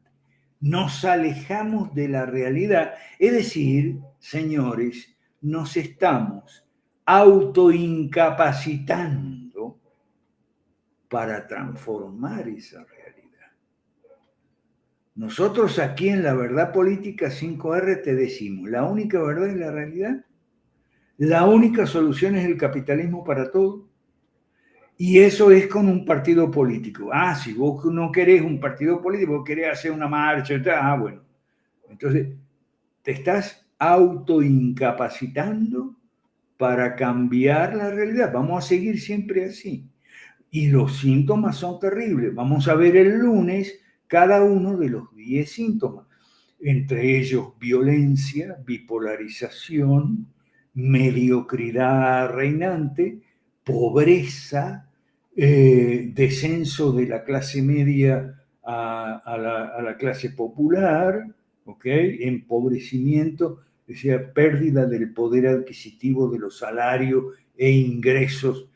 Nos alejamos de la realidad, es decir, señores, nos estamos autoincapacitando para transformar esa realidad. Nosotros aquí en La Verdad Política 5R te decimos, la única verdad es la realidad, la única solución es el capitalismo para todo, y eso es con un partido político. Si vos no querés un partido político, vos querés hacer una marcha, bueno. Entonces, te estás autoincapacitando para cambiar la realidad. Vamos a seguir siempre así. Y los síntomas son terribles. Vamos a ver el lunes cada uno de los 10 síntomas. Entre ellos, violencia, bipolarización, mediocridad reinante, pobreza, descenso de la clase media a la clase popular, ¿okay? Empobrecimiento, es decir, pérdida del poder adquisitivo de los salarios e ingresos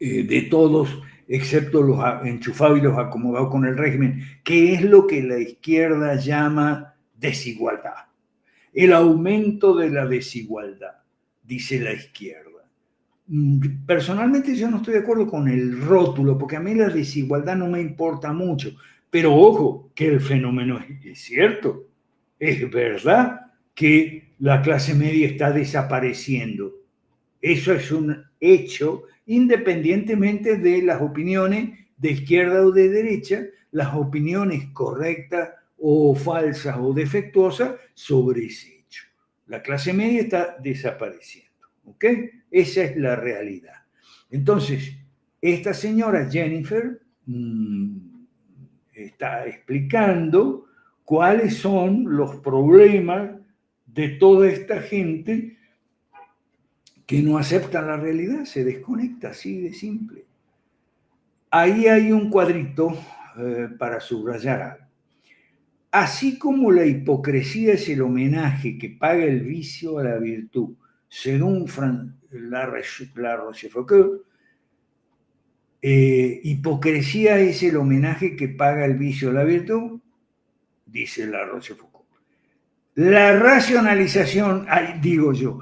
de todos, excepto los enchufados y los acomodados con el régimen, que es lo que la izquierda llama desigualdad. El aumento de la desigualdad, dice la izquierda. Personalmente yo no estoy de acuerdo con el rótulo, porque a mí la desigualdad no me importa mucho, pero ojo, que el fenómeno es cierto, es verdad que la clase media está desapareciendo. Eso es un hecho, independientemente de las opiniones de izquierda o de derecha, las opiniones correctas o falsas o defectuosas sobre ese hecho. La clase media está desapareciendo, ¿ok? Esa es la realidad. Entonces, esta señora Jennifer está explicando cuáles son los problemas de toda esta gente que no acepta la realidad, se desconecta, así de simple. Ahí hay un cuadrito para subrayar algo. Así como la hipocresía es el homenaje que paga el vicio a la virtud, según la Rochefoucauld, hipocresía es el homenaje que paga el vicio a la virtud, dice la Rochefoucauld. La racionalización, digo yo,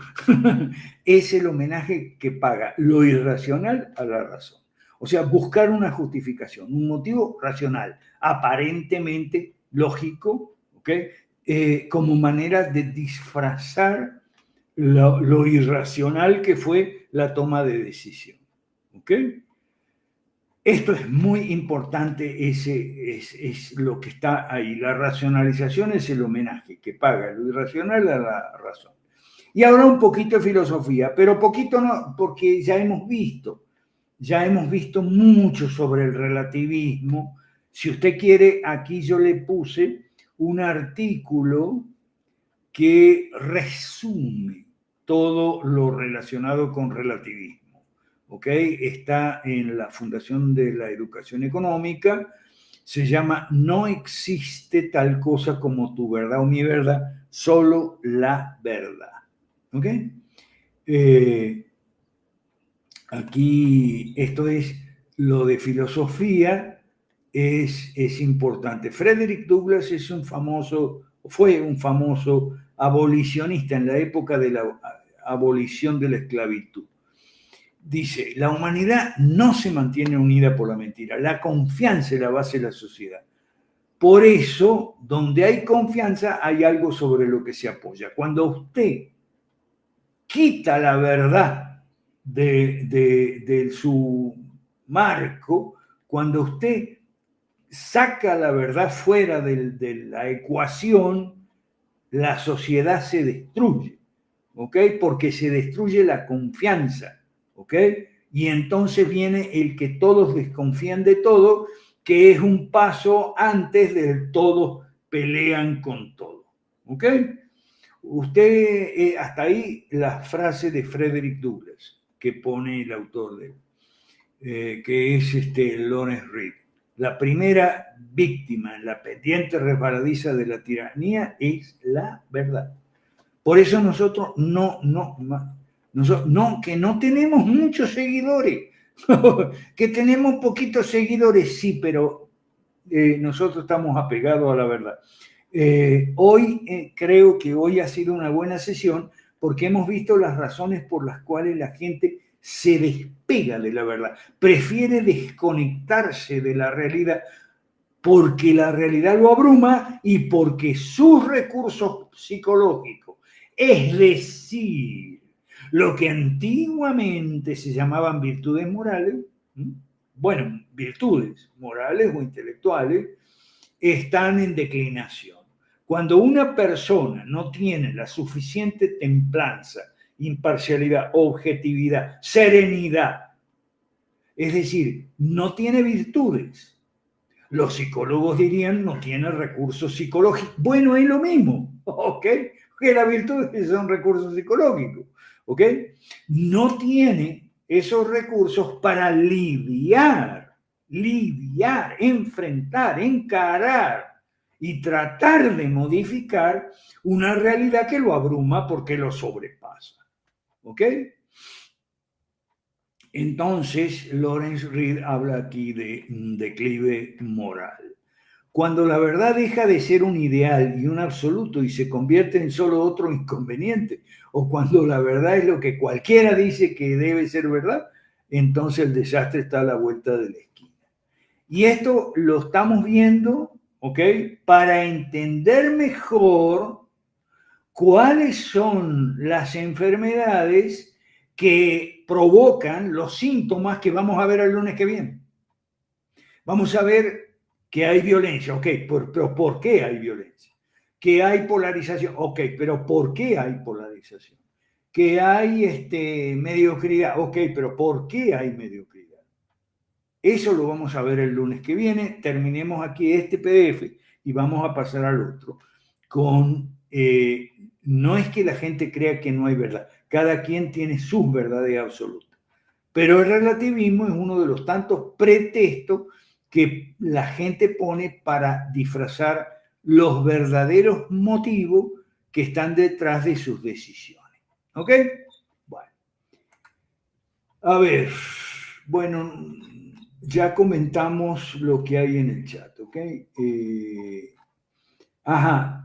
es el homenaje que paga lo irracional a la razón. O sea, buscar una justificación, un motivo racional, aparentemente lógico, ¿okay? Como manera de disfrazar lo irracional que fue la toma de decisión. ¿Ok? Esto es muy importante, es lo que está ahí. La racionalización es el homenaje que paga lo irracional a la razón. Y ahora un poquito de filosofía, pero poquito no, porque ya hemos visto mucho sobre el relativismo. Si usted quiere, aquí yo le puse un artículo que resume todo lo relacionado con relativismo. ¿Okay? Está en la Fundación de la Educación Económica, se llama No existe tal cosa como tu verdad o mi verdad, solo la verdad. ¿Ok? Aquí esto es lo de filosofía, es importante. Frederick Douglass fue un famoso abolicionista en la época de la abolición de la esclavitud. Dice, la humanidad no se mantiene unida por la mentira. La confianza es la base de la sociedad. Por eso, donde hay confianza, hay algo sobre lo que se apoya. Cuando usted quita la verdad de su marco, cuando usted saca la verdad fuera de la ecuación, la sociedad se destruye, ¿ok? Porque se destruye la confianza. ¿Ok? Y entonces viene el que todos desconfían de todo, que es un paso antes del todos pelean con todo. ¿Ok? Usted, hasta ahí la frase de Frederick Douglass, que pone el autor de él, que es Lawrence Reed. La primera víctima en la pendiente resbaladiza de la tiranía es la verdad. Por eso nosotros que no tenemos muchos seguidores, que tenemos poquitos seguidores, sí, pero nosotros estamos apegados a la verdad. Creo que hoy ha sido una buena sesión porque hemos visto las razones por las cuales la gente se despega de la verdad, prefiere desconectarse de la realidad porque la realidad lo abruma y porque sus recursos psicológicos, es decir, lo que antiguamente se llamaban virtudes morales, bueno, virtudes morales o intelectuales, están en declinación. Cuando una persona no tiene la suficiente templanza, imparcialidad, objetividad, serenidad, es decir, no tiene virtudes, los psicólogos dirían no tiene recursos psicológicos. Bueno, es lo mismo, ¿ok? Que la virtud son recursos psicológicos, ¿ok? No tiene esos recursos para lidiar, enfrentar, encarar y tratar de modificar una realidad que lo abruma porque lo sobrepasa, ¿ok? Entonces, Lawrence Reed habla aquí de un declive moral. Cuando la verdad deja de ser un ideal y un absoluto y se convierte en solo otro inconveniente, o cuando la verdad es lo que cualquiera dice que debe ser verdad, entonces el desastre está a la vuelta de la esquina. Y esto lo estamos viendo, ¿ok? Para entender mejor cuáles son las enfermedades que provocan los síntomas que vamos a ver el lunes que viene. Vamos a ver que hay violencia, ok, pero ¿por qué hay violencia? Que hay polarización, ok, pero ¿por qué hay polarización? Que hay mediocridad, ok, pero ¿por qué hay mediocridad? Eso lo vamos a ver el lunes que viene. Terminemos aquí este PDF y vamos a pasar al otro. No es que la gente crea que no hay verdad. Cada quien tiene sus verdades absolutas. Pero el relativismo es uno de los tantos pretextos que la gente pone para disfrazar los verdaderos motivos que están detrás de sus decisiones. ¿Ok? Bueno. A ver, bueno, ya comentamos lo que hay en el chat, ¿ok? Ajá.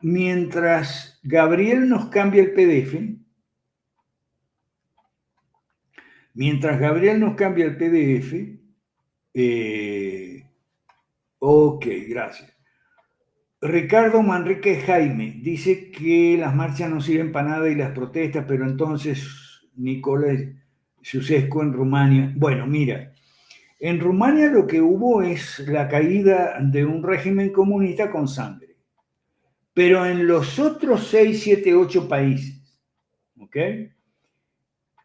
Mientras Gabriel nos cambia el PDF, ok, gracias. Ricardo Manrique Jaime dice que las marchas no sirven para nada y las protestas, pero entonces Nicolás Ceausescu en Rumania. Bueno, mira, en Rumania lo que hubo es la caída de un régimen comunista con sangre. Pero en los otros 6, 7, 8 países, ¿ok?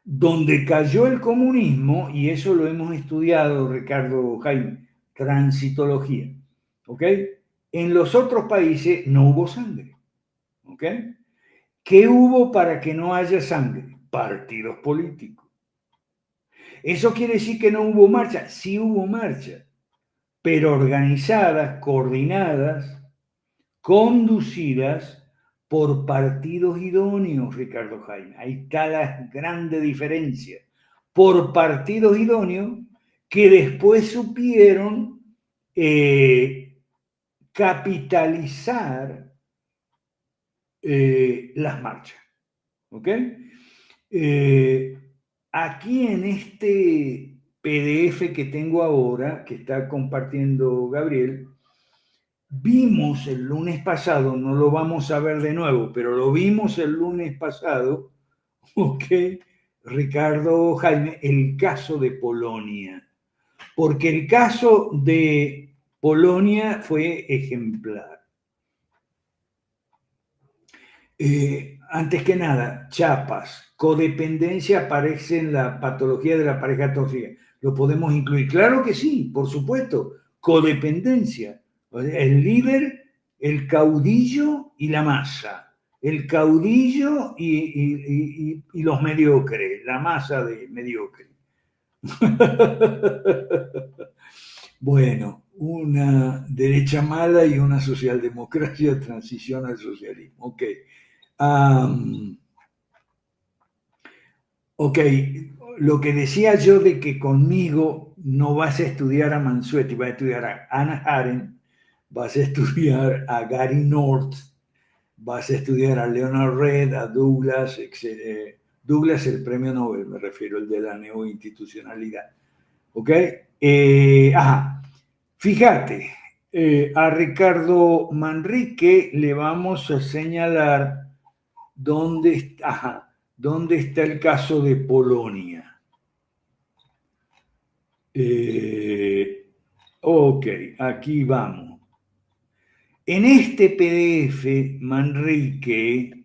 Donde cayó el comunismo, y eso lo hemos estudiado, Ricardo Jaime, transitología, ¿ok? En los otros países no hubo sangre, ¿ok? ¿Qué hubo para que no haya sangre? Partidos políticos. ¿Eso quiere decir que no hubo marcha? Sí hubo marcha, pero organizadas, coordinadas, conducidas por partidos idóneos, Ricardo Jaime. Ahí está la grande diferencia. Por partidos idóneos que después supieron capitalizar las marchas. ¿Ok? Aquí en este PDF que tengo ahora, que está compartiendo Gabriel, vimos el lunes pasado, no lo vamos a ver de nuevo, pero lo vimos el lunes pasado, ok, Ricardo Jaime, el caso de Polonia. Porque el caso de Polonia fue ejemplar. Antes que nada, Chiapas, codependencia aparece en la patología de la pareja tóxica. ¿Lo podemos incluir? Claro que sí, por supuesto. Codependencia. El líder, el caudillo y la masa. El caudillo y los mediocres, la masa de mediocres. Bueno, una derecha mala y una socialdemocracia transición al socialismo. Ok. Ok, lo que decía yo de que conmigo no vas a estudiar a Mansuetti, vas a estudiar a Hannah Arendt, vas a estudiar a Gary North, vas a estudiar a Leonard Read, a Douglas, Douglas el premio Nobel, me refiero, el de la neoinstitucionalidad. ¿Ok? Ajá. Fíjate, a Ricardo Manrique le vamos a señalar dónde está el caso de Polonia. Ok, aquí vamos. En este PDF, Manrique,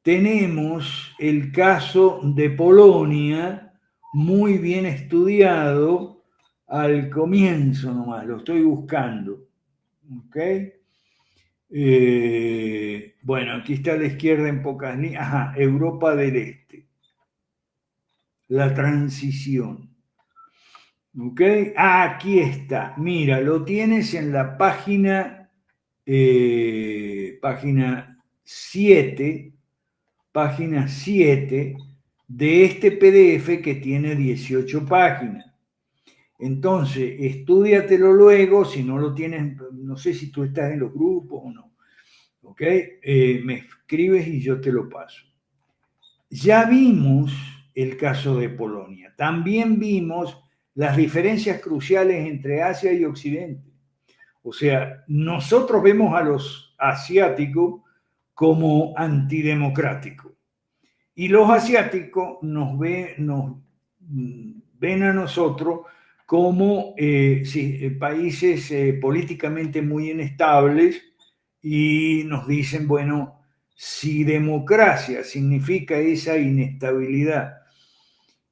tenemos el caso de Polonia muy bien estudiado al comienzo nomás, lo estoy buscando. ¿Ok? Bueno, aquí está la izquierda en pocas líneas. Ajá, Europa del Este. La transición. ¿Ok? Aquí está. Mira, lo tienes en la página 7, de este PDF que tiene 18 páginas. Entonces, estúdiatelo luego, si no lo tienes, no sé si tú estás en los grupos o no, ¿ok? Me escribes y yo te lo paso. Ya vimos el caso de Polonia, también vimos las diferencias cruciales entre Asia y Occidente. O sea, nosotros vemos a los asiáticos como antidemocráticos y los asiáticos nos ven a nosotros como países políticamente muy inestables y nos dicen, bueno, si democracia significa esa inestabilidad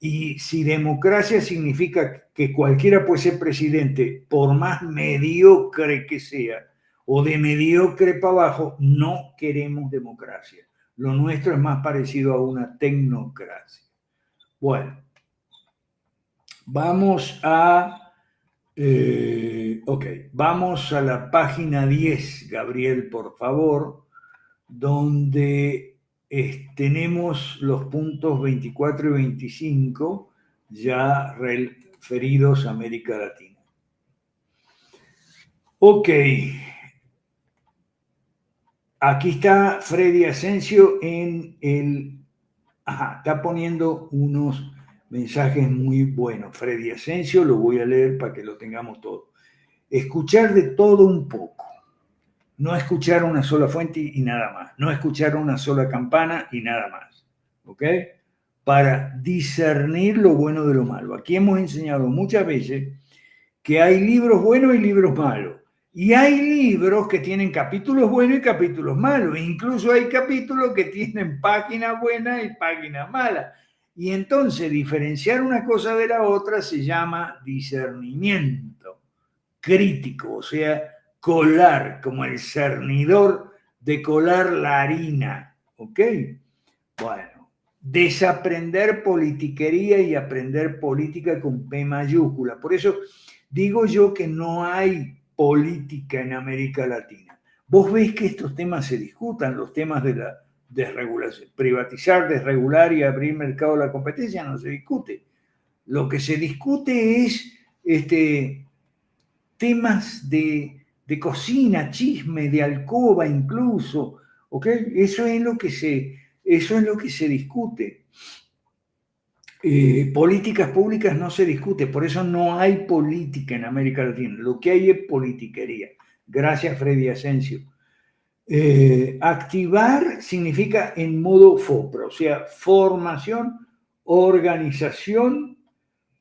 y si democracia significa que cualquiera puede ser presidente, por más mediocre que sea, o de mediocre para abajo, no queremos democracia. Lo nuestro es más parecido a una tecnocracia. Bueno, vamos a... vamos a la página 10, Gabriel, por favor, donde tenemos los puntos 24 y 25 ya referidos a América Latina. Ok, aquí está Freddy Asensio en el... está poniendo unos mensajes muy buenos. Freddy Asensio, lo voy a leer para que lo tengamos todo. Escuchar de todo un poco. No escuchar una sola fuente y nada más. No escuchar una sola campana y nada más. ¿Ok? Para discernir lo bueno de lo malo. Aquí hemos enseñado muchas veces que hay libros buenos y libros malos. Y hay libros que tienen capítulos buenos y capítulos malos. Incluso hay capítulos que tienen páginas buenas y páginas malas. Y entonces diferenciar una cosa de la otra se llama discernimiento crítico, o sea, colar, como el cernidor de colar la harina. ¿Ok? Bueno, desaprender politiquería y aprender política con P mayúscula. Por eso digo yo que no hay política en América Latina. Vos ves que estos temas se discutan, los temas de la desregulación. Privatizar, desregular y abrir mercado a la competencia no se discute. Lo que se discute es temas de cocina, chisme, de alcoba incluso. ¿Okay? Eso es lo que se discute. Políticas públicas no se discute, por eso no hay política en América Latina. Lo que hay es politiquería. Gracias, Freddy Asensio. Activar significa en modo FOPRO, o sea, formación, organización,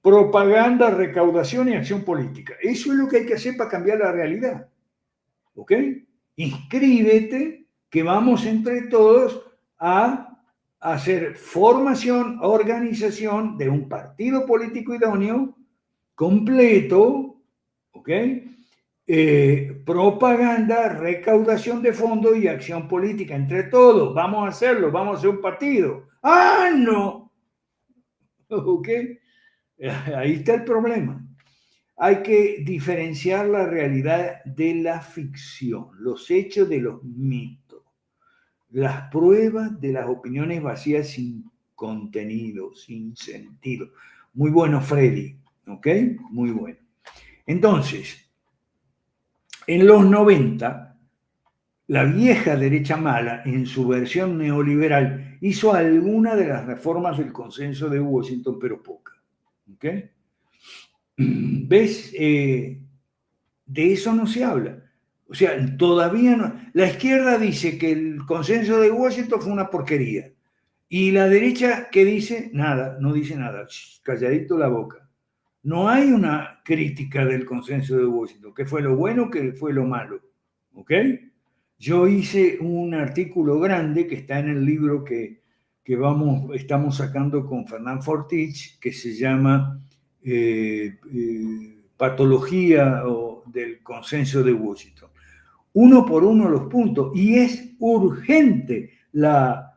propaganda, recaudación y acción política. Eso es lo que hay que hacer para cambiar la realidad. ¿Ok? Inscríbete, que vamos entre todos a hacer formación, organización de un partido político idóneo, completo, ¿ok? Propaganda, recaudación de fondos y acción política. Entre todos, vamos a hacerlo, vamos a hacer un partido. ¡Ah, no! ¿Ok? Ahí está el problema. Hay que diferenciar la realidad de la ficción, los hechos de los mitos, las pruebas de las opiniones vacías sin contenido, sin sentido. Muy bueno, Freddy, ¿ok? Muy bueno. Entonces, en los 90, la vieja derecha mala, en su versión neoliberal, hizo alguna de las reformas del consenso de Washington, pero poca, ¿ok? ¿Ves? De eso no se habla. O sea, todavía no. La izquierda dice que el consenso de Washington fue una porquería. Y la derecha, ¿qué dice? Nada, no dice nada. Calladito la boca. No hay una crítica del consenso de Washington. ¿Qué fue lo bueno? ¿Qué fue lo malo? ¿Ok? Yo hice un artículo grande que está en el libro que estamos sacando con Fernán Fortich, que se llama Patología del consenso de Washington. Uno por uno los puntos. Y es urgente la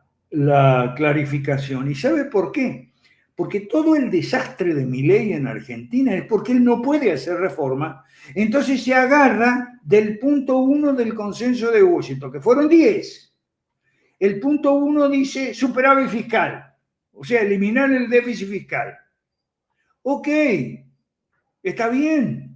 clarificación. ¿Y sabe por qué? Porque todo el desastre de Milei en Argentina es porque él no puede hacer reforma. Entonces se agarra del punto 1 del consenso de Washington, que fueron 10. El punto 1 dice superávit fiscal. O sea, eliminar el déficit fiscal. Ok, está bien,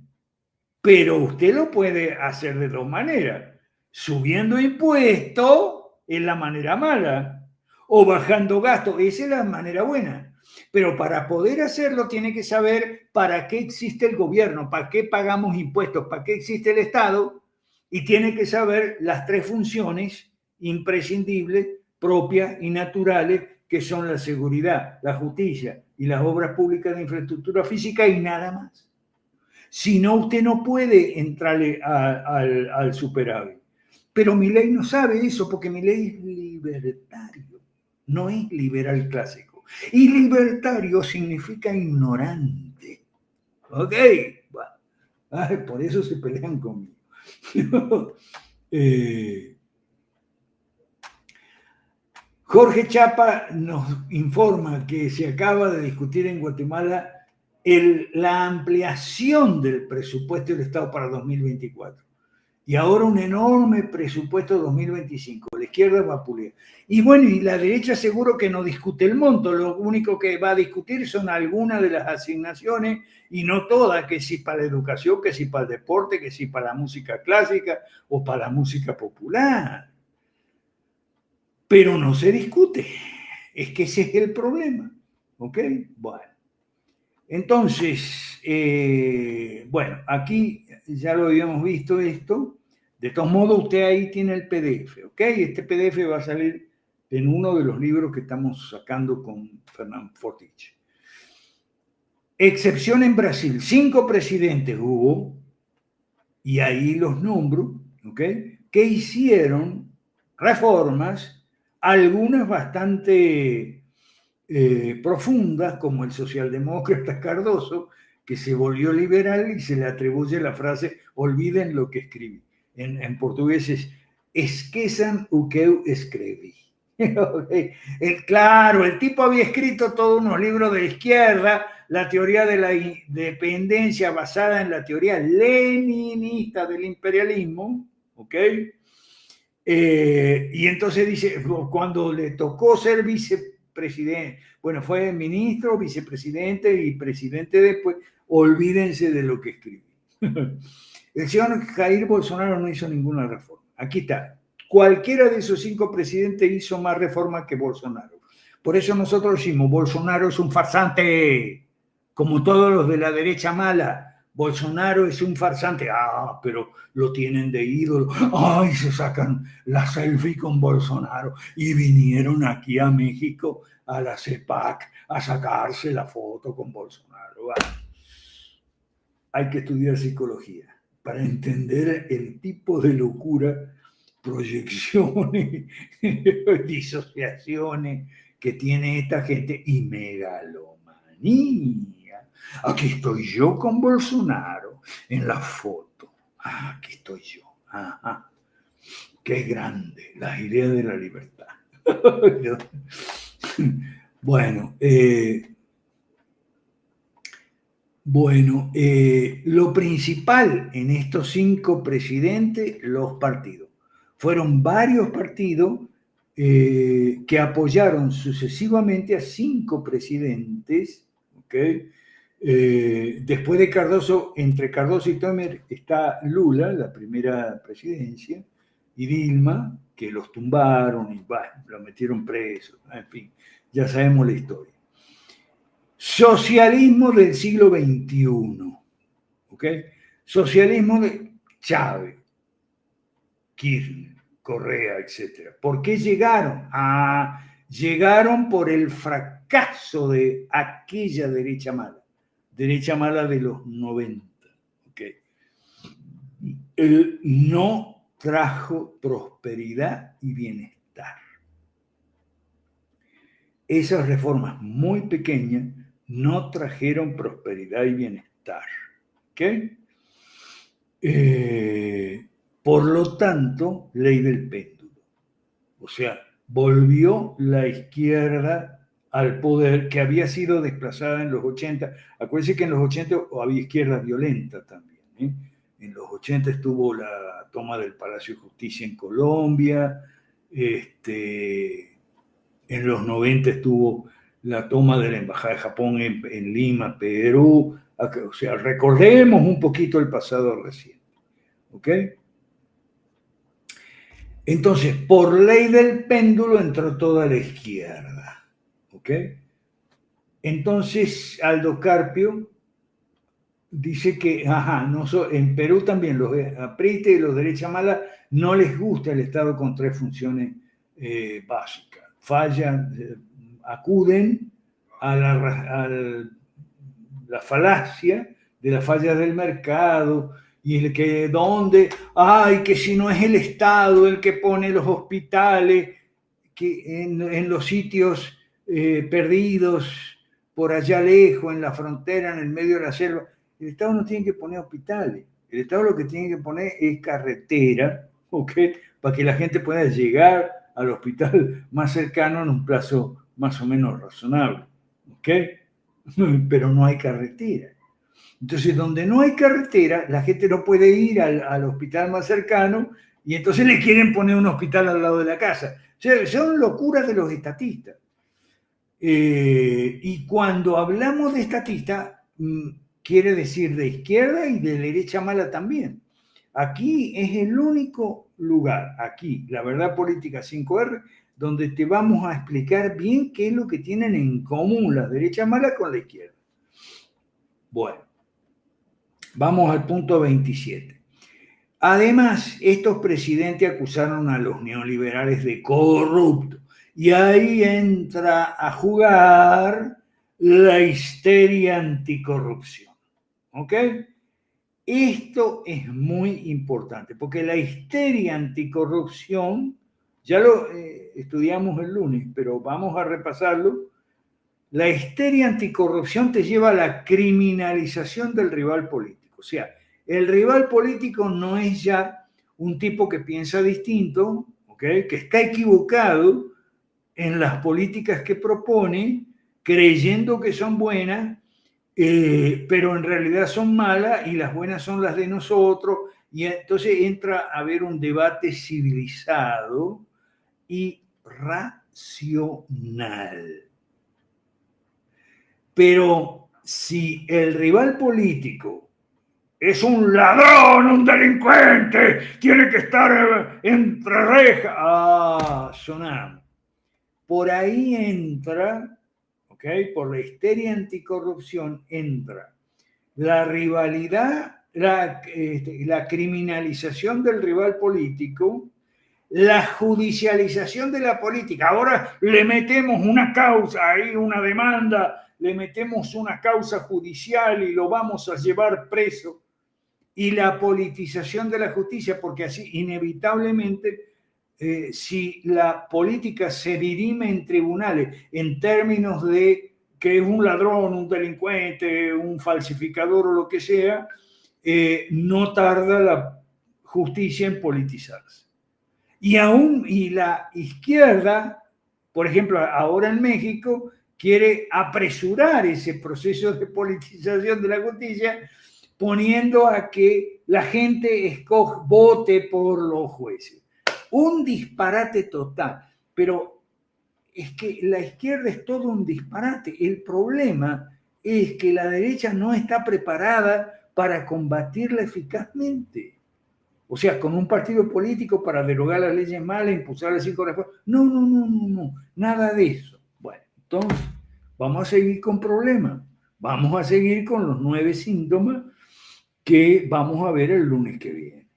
pero usted lo puede hacer de dos maneras. Subiendo impuestos es la manera mala, o bajando gastos, esa es la manera buena. Pero para poder hacerlo tiene que saber para qué existe el gobierno, para qué pagamos impuestos, para qué existe el Estado, y tiene que saber las tres funciones imprescindibles, propias y naturales, que son la seguridad, la justicia y las obras públicas de infraestructura física, y nada más. Si no, usted no puede entrarle al superávit. Pero Milei no sabe eso, porque Milei es libertario, no es liberal clásico. Y libertario significa ignorante. ¿Ok? Bueno, ay, por eso se pelean conmigo. Jorge Chapa nos informa que se acaba de discutir en Guatemala la ampliación del presupuesto del Estado para 2024. Y ahora un enorme presupuesto 2025. La izquierda va a pulir. Y bueno, y la derecha seguro que no discute el monto. Lo único que va a discutir son algunas de las asignaciones y no todas, que si para la educación, que si para el deporte, que si para la música clásica o para la música popular. Pero no se discute. Es que ese es el problema. ¿Ok? Bueno. Entonces, bueno, aquí ya lo habíamos visto esto. De todos modos, usted ahí tiene el PDF, ¿ok? Este PDF va a salir en uno de los libros que estamos sacando con Fernán Fortich. Excepción en Brasil, 5 presidentes hubo, y ahí los nombro, ¿ok? Que hicieron reformas, algunas bastante profundas, como el socialdemócrata Cardoso, que se volvió liberal y se le atribuye la frase olviden lo que escribí. En portugués es esquezan o que eu escrevi. Okay. Claro, el tipo había escrito todos unos libros de izquierda, la teoría de la independencia basada en la teoría leninista del imperialismo, ¿ok? Y entonces dice, cuando le tocó ser vicepresidente, bueno, fue ministro, vicepresidente y presidente después, olvídense de lo que escribí. El señor Jair Bolsonaro no hizo ninguna reforma. Aquí está. Cualquiera de esos 5 presidentes hizo más reforma que Bolsonaro. Por eso nosotros decimos, Bolsonaro es un farsante, como todos los de la derecha mala. Bolsonaro es un farsante. Ah, pero lo tienen de ídolo. Ay, se sacan la selfie con Bolsonaro y vinieron aquí a México a la CEPAC a sacarse la foto con Bolsonaro. Ah, hay que estudiar psicología para entender el tipo de locura, proyecciones, disociaciones que tiene esta gente y megalomanía. Aquí estoy yo con Bolsonaro en la foto. Ah, aquí estoy yo. Ajá. Qué grande, las ideas de la libertad. Bueno, lo principal en estos 5 presidentes, los partidos. Fueron varios partidos que apoyaron sucesivamente a 5 presidentes, ¿ok? Después de Cardoso, entre Cardoso y Temer está Lula, la primera presidencia, y Dilma, que los tumbaron y lo metieron preso, en fin, ya sabemos la historia. Socialismo del siglo XXI, ¿ok? Socialismo de Chávez, Kirchner, Correa, etc. ¿Por qué llegaron? Llegaron por el fracaso de aquella derecha mala de los 90, ¿ok? Él no trajo prosperidad y bienestar. Esas reformas muy pequeñas no trajeron prosperidad y bienestar. ¿Ok? Por lo tanto, ley del péndulo. O sea, volvió la izquierda al poder que había sido desplazada en los 80. Acuérdense que en los 80 había izquierda violenta también. En los 80 estuvo la toma del Palacio de Justicia en Colombia. En los 90 estuvo la toma de la Embajada de Japón en Lima, Perú. O sea, recordemos un poquito el pasado reciente. ¿Ok? Entonces, por ley del péndulo entró toda la izquierda. ¿Ok? Entonces, Aldo Carpio dice que, en Perú también los aprite y los derecha mala no les gusta el Estado con tres funciones básicas. Fallan, acuden a la falacia de la falla del mercado y el que donde, que si no es el Estado el que pone los hospitales que en los sitios perdidos por allá lejos, en la frontera, en el medio de la selva. El Estado no tiene que poner hospitales. El Estado lo que tiene que poner es carretera, ¿ok? Para que la gente pueda llegar al hospital más cercano en un plazo más o menos razonable, ¿ok? Pero no hay carretera. Entonces, donde no hay carretera, la gente no puede ir al hospital más cercano y entonces le quieren poner un hospital al lado de la casa. O sea, son locuras de los estatistas. Y cuando hablamos de estatista, quiere decir de izquierda y de derecha mala también. Aquí es el único lugar, aquí, la verdad política 5R, donde te vamos a explicar bien qué es lo que tienen en común la derecha mala con la izquierda. Bueno, vamos al punto 27. Además, estos presidentes acusaron a los neoliberales de corruptos. Y ahí entra a jugar la histeria anticorrupción. ¿Ok? Esto es muy importante, porque la histeria anticorrupción, ya lo estudiamos el lunes, pero vamos a repasarlo. La histeria anticorrupción te lleva a la criminalización del rival político. O sea, el rival político no es ya un tipo que piensa distinto, ¿okay? Que está equivocado en las políticas que propone, creyendo que son buenas, pero en realidad son malas y las buenas son las de nosotros. Y entonces entra a haber un debate civilizado y racional. Pero si el rival político es un ladrón, un delincuente, tiene que estar entre rejas, sonamos. Por ahí entra, ¿ok? Por la histeria anticorrupción entra la rivalidad, la criminalización del rival político, la judicialización de la política. Ahora le metemos una causa ahí, una demanda, le metemos una causa judicial y lo vamos a llevar preso. Y la politización de la justicia, porque así inevitablemente, si la política se dirime en tribunales en términos de que es un ladrón, un delincuente, un falsificador o lo que sea, no tarda la justicia en politizarse. Y la izquierda, por ejemplo, ahora en México, quiere apresurar ese proceso de politización de la justicia poniendo a que la gente vote por los jueces. Un disparate total, pero es que la izquierda es todo un disparate. El problema es que la derecha no está preparada para combatirla eficazmente. O sea, con un partido político para derogar las leyes malas, impulsar las 5 reformas. No, nada de eso. Bueno, entonces, vamos a seguir con problemas. Vamos a seguir con los 9 síntomas que vamos a ver el lunes que viene.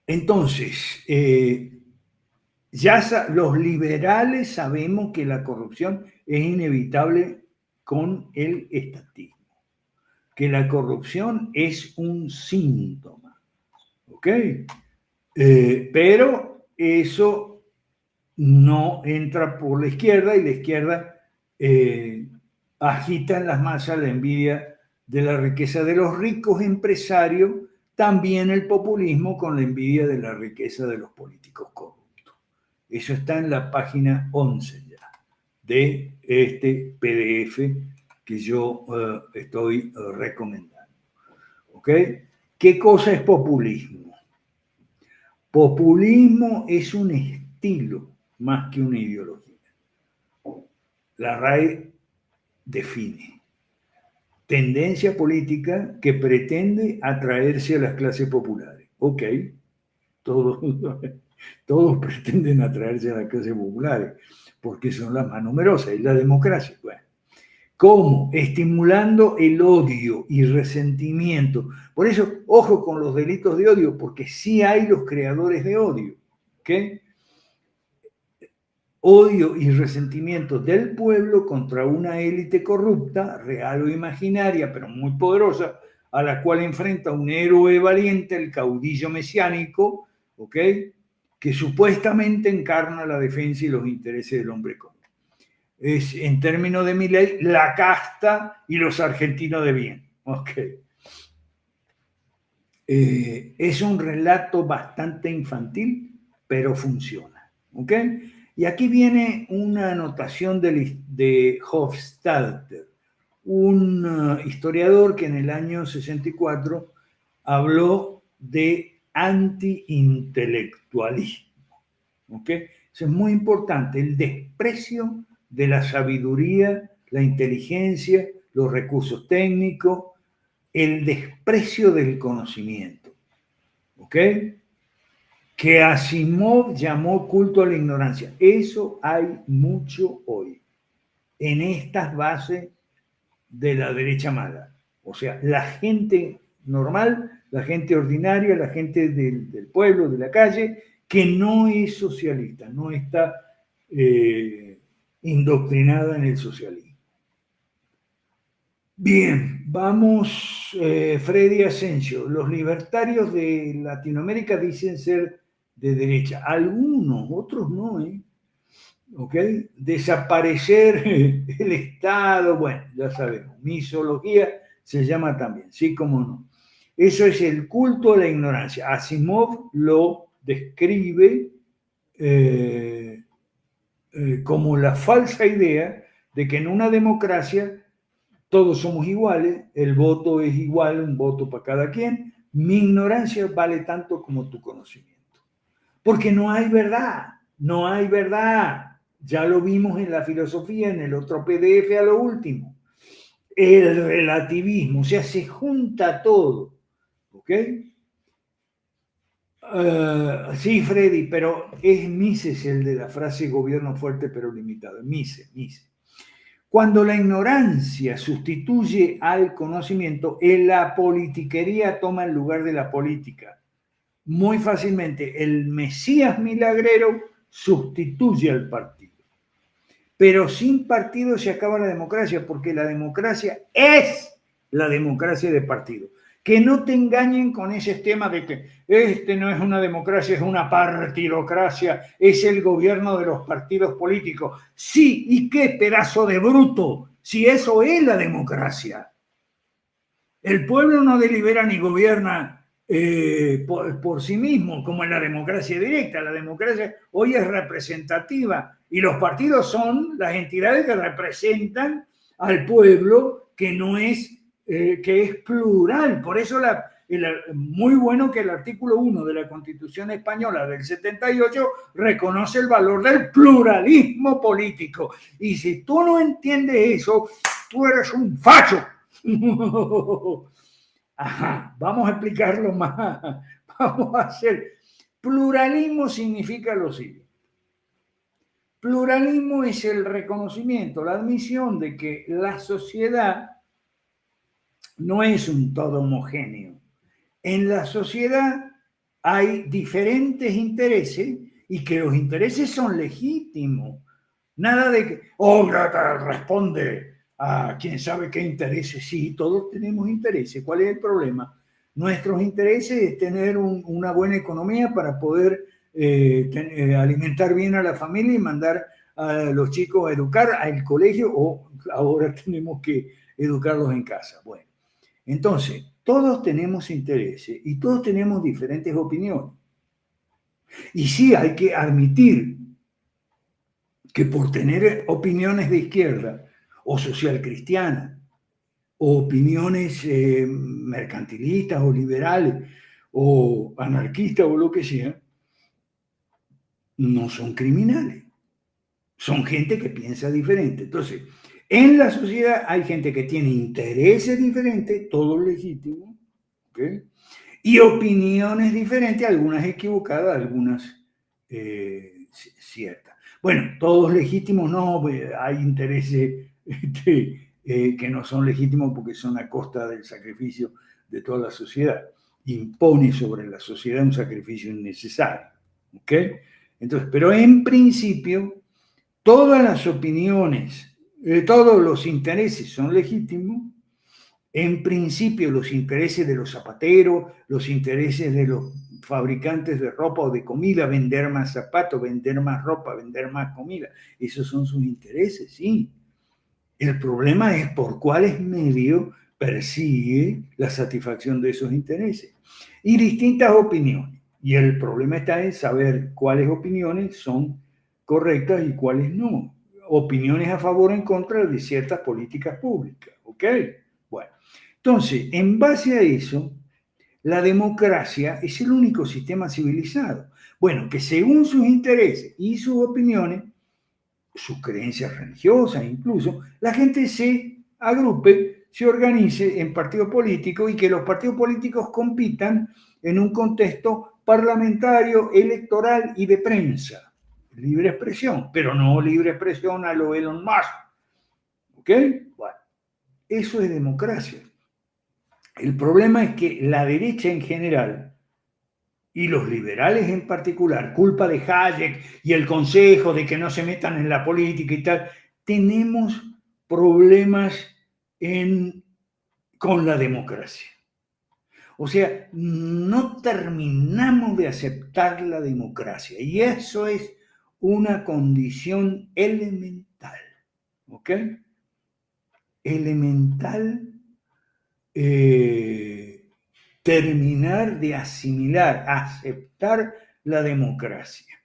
Entonces, los liberales sabemos que la corrupción es inevitable con el estatismo, que la corrupción es un síntoma, ¿ok? Pero eso no entra por la izquierda y la izquierda agita en las masas la envidia de la riqueza de los ricos empresarios, también el populismo con la envidia de la riqueza de los políticos corruptos. Eso está en la página 11 ya de este PDF que yo estoy recomendando. ¿Ok? ¿Qué cosa es populismo? Populismo es un estilo más que una ideología. La RAE define tendencia política que pretende atraerse a las clases populares. Ok, todos, todos pretenden atraerse a las clases populares porque son las más numerosas, es la democracia. Bueno, ¿cómo? Estimulando el odio y resentimiento. Por eso, ojo con los delitos de odio, porque sí hay los creadores de odio. ¿Ok? Odio y resentimiento del pueblo contra una élite corrupta, real o imaginaria, pero muy poderosa, a la cual enfrenta un héroe valiente, el caudillo mesiánico, ¿ok? Que supuestamente encarna la defensa y los intereses del hombre común. Es, en términos de Milei, la casta y los argentinos de bien. ¿Ok? Es un relato bastante infantil, pero funciona. ¿Ok? Y aquí viene una anotación de Hofstadter, un historiador que en el año 64 habló de antiintelectualismo. ¿Ok? Eso es muy importante, el desprecio de la sabiduría, la inteligencia, los recursos técnicos, el desprecio del conocimiento. ¿Ok? Que Asimov llamó culto a la ignorancia. Eso hay mucho hoy en estas bases de la derecha mala. O sea, la gente normal, la gente ordinaria, la gente del pueblo, de la calle, que no es socialista, no está indoctrinada en el socialismo. Bien, vamos, Freddy Asensio. Los libertarios de Latinoamérica dicen ser de derecha. Algunos, otros no, ¿eh? ¿Ok? Desaparecer el Estado, bueno, ya sabemos. Misología se llama también, sí como no. Eso es el culto a la ignorancia. Asimov lo describe como la falsa idea de que en una democracia todos somos iguales, el voto es igual, un voto para cada quien, mi ignorancia vale tanto como tu conocimiento. Porque no hay verdad, no hay verdad. Ya lo vimos en la filosofía, en el otro PDF a lo último. El relativismo, o sea, se junta todo. ¿Ok? Sí, Freddy, pero es Mises el de la frase gobierno fuerte pero limitado. Mises, Mises. Cuando la ignorancia sustituye al conocimiento, la politiquería toma el lugar de la política. Muy fácilmente, el Mesías milagrero sustituye al partido. Pero sin partido se acaba la democracia, porque la democracia es la democracia de partido. Que no te engañen con ese tema de que este no es una democracia, es una partidocracia, es el gobierno de los partidos políticos. Sí, ¿y qué pedazo de bruto? Si eso es la democracia. El pueblo no delibera ni gobierna por sí mismo, como en la democracia directa. La democracia hoy es representativa y los partidos son las entidades que representan al pueblo, que no es, que es plural. Por eso muy bueno que el artículo 1 de la Constitución Española del 78 reconoce el valor del pluralismo político. Y si tú no entiendes eso, tú eres un facho. Ajá, vamos a explicarlo más. Vamos a hacer. Pluralismo significa lo siguiente. Pluralismo es el reconocimiento, la admisión de que la sociedad no es un todo homogéneo. En la sociedad hay diferentes intereses y que los intereses son legítimos. Nada de que, responde a quién sabe qué intereses. Sí, todos tenemos intereses. ¿Cuál es el problema? Nuestros intereses es tener una buena economía para poder alimentar bien a la familia y mandar a los chicos a educar al colegio, o ahora tenemos que educarlos en casa. Bueno, entonces, todos tenemos intereses y todos tenemos diferentes opiniones. Y sí hay que admitir que por tener opiniones de izquierda o social cristiana, o opiniones mercantilistas o liberales, o anarquistas o lo que sea, no son criminales. son gente que piensa diferente. Entonces, en la sociedad hay gente que tiene intereses diferentes, todo legítimo, ¿okay? Y opiniones diferentes, algunas equivocadas, algunas ciertas. Bueno, todos legítimos no, hay intereses que no son legítimos porque son a costa del sacrificio de toda la sociedad. Impone sobre la sociedad un sacrificio innecesario. ¿Ok? Entonces, pero en principio, todas las opiniones, todos los intereses son legítimos. En principio, los intereses de los zapateros, los intereses de los fabricantes de ropa o de comida, vender más zapatos, vender más ropa, vender más comida, esos son sus intereses, sí. El problema es por cuáles medios persigue la satisfacción de esos intereses. Y distintas opiniones. Y el problema está en saber cuáles opiniones son correctas y cuáles no. Opiniones a favor o en contra de ciertas políticas públicas. ¿Ok? Bueno, entonces, en base a eso, la democracia es el único sistema civilizado. Bueno, que según sus intereses y sus opiniones, sus creencias religiosas incluso, la gente se agrupe, se organice en partidos políticos y que los partidos políticos compitan en un contexto parlamentario, electoral y de prensa. Libre expresión, pero no libre expresión a lo Elon Musk. ¿Ok? Bueno, eso es democracia. El problema es que la derecha en general y los liberales en particular, culpa de Hayek y el consejo de que no se metan en la política y tal, tenemos problemas con la democracia. O sea, no terminamos de aceptar la democracia y eso es una condición elemental, ¿ok? Elemental terminar de asimilar, aceptar la democracia.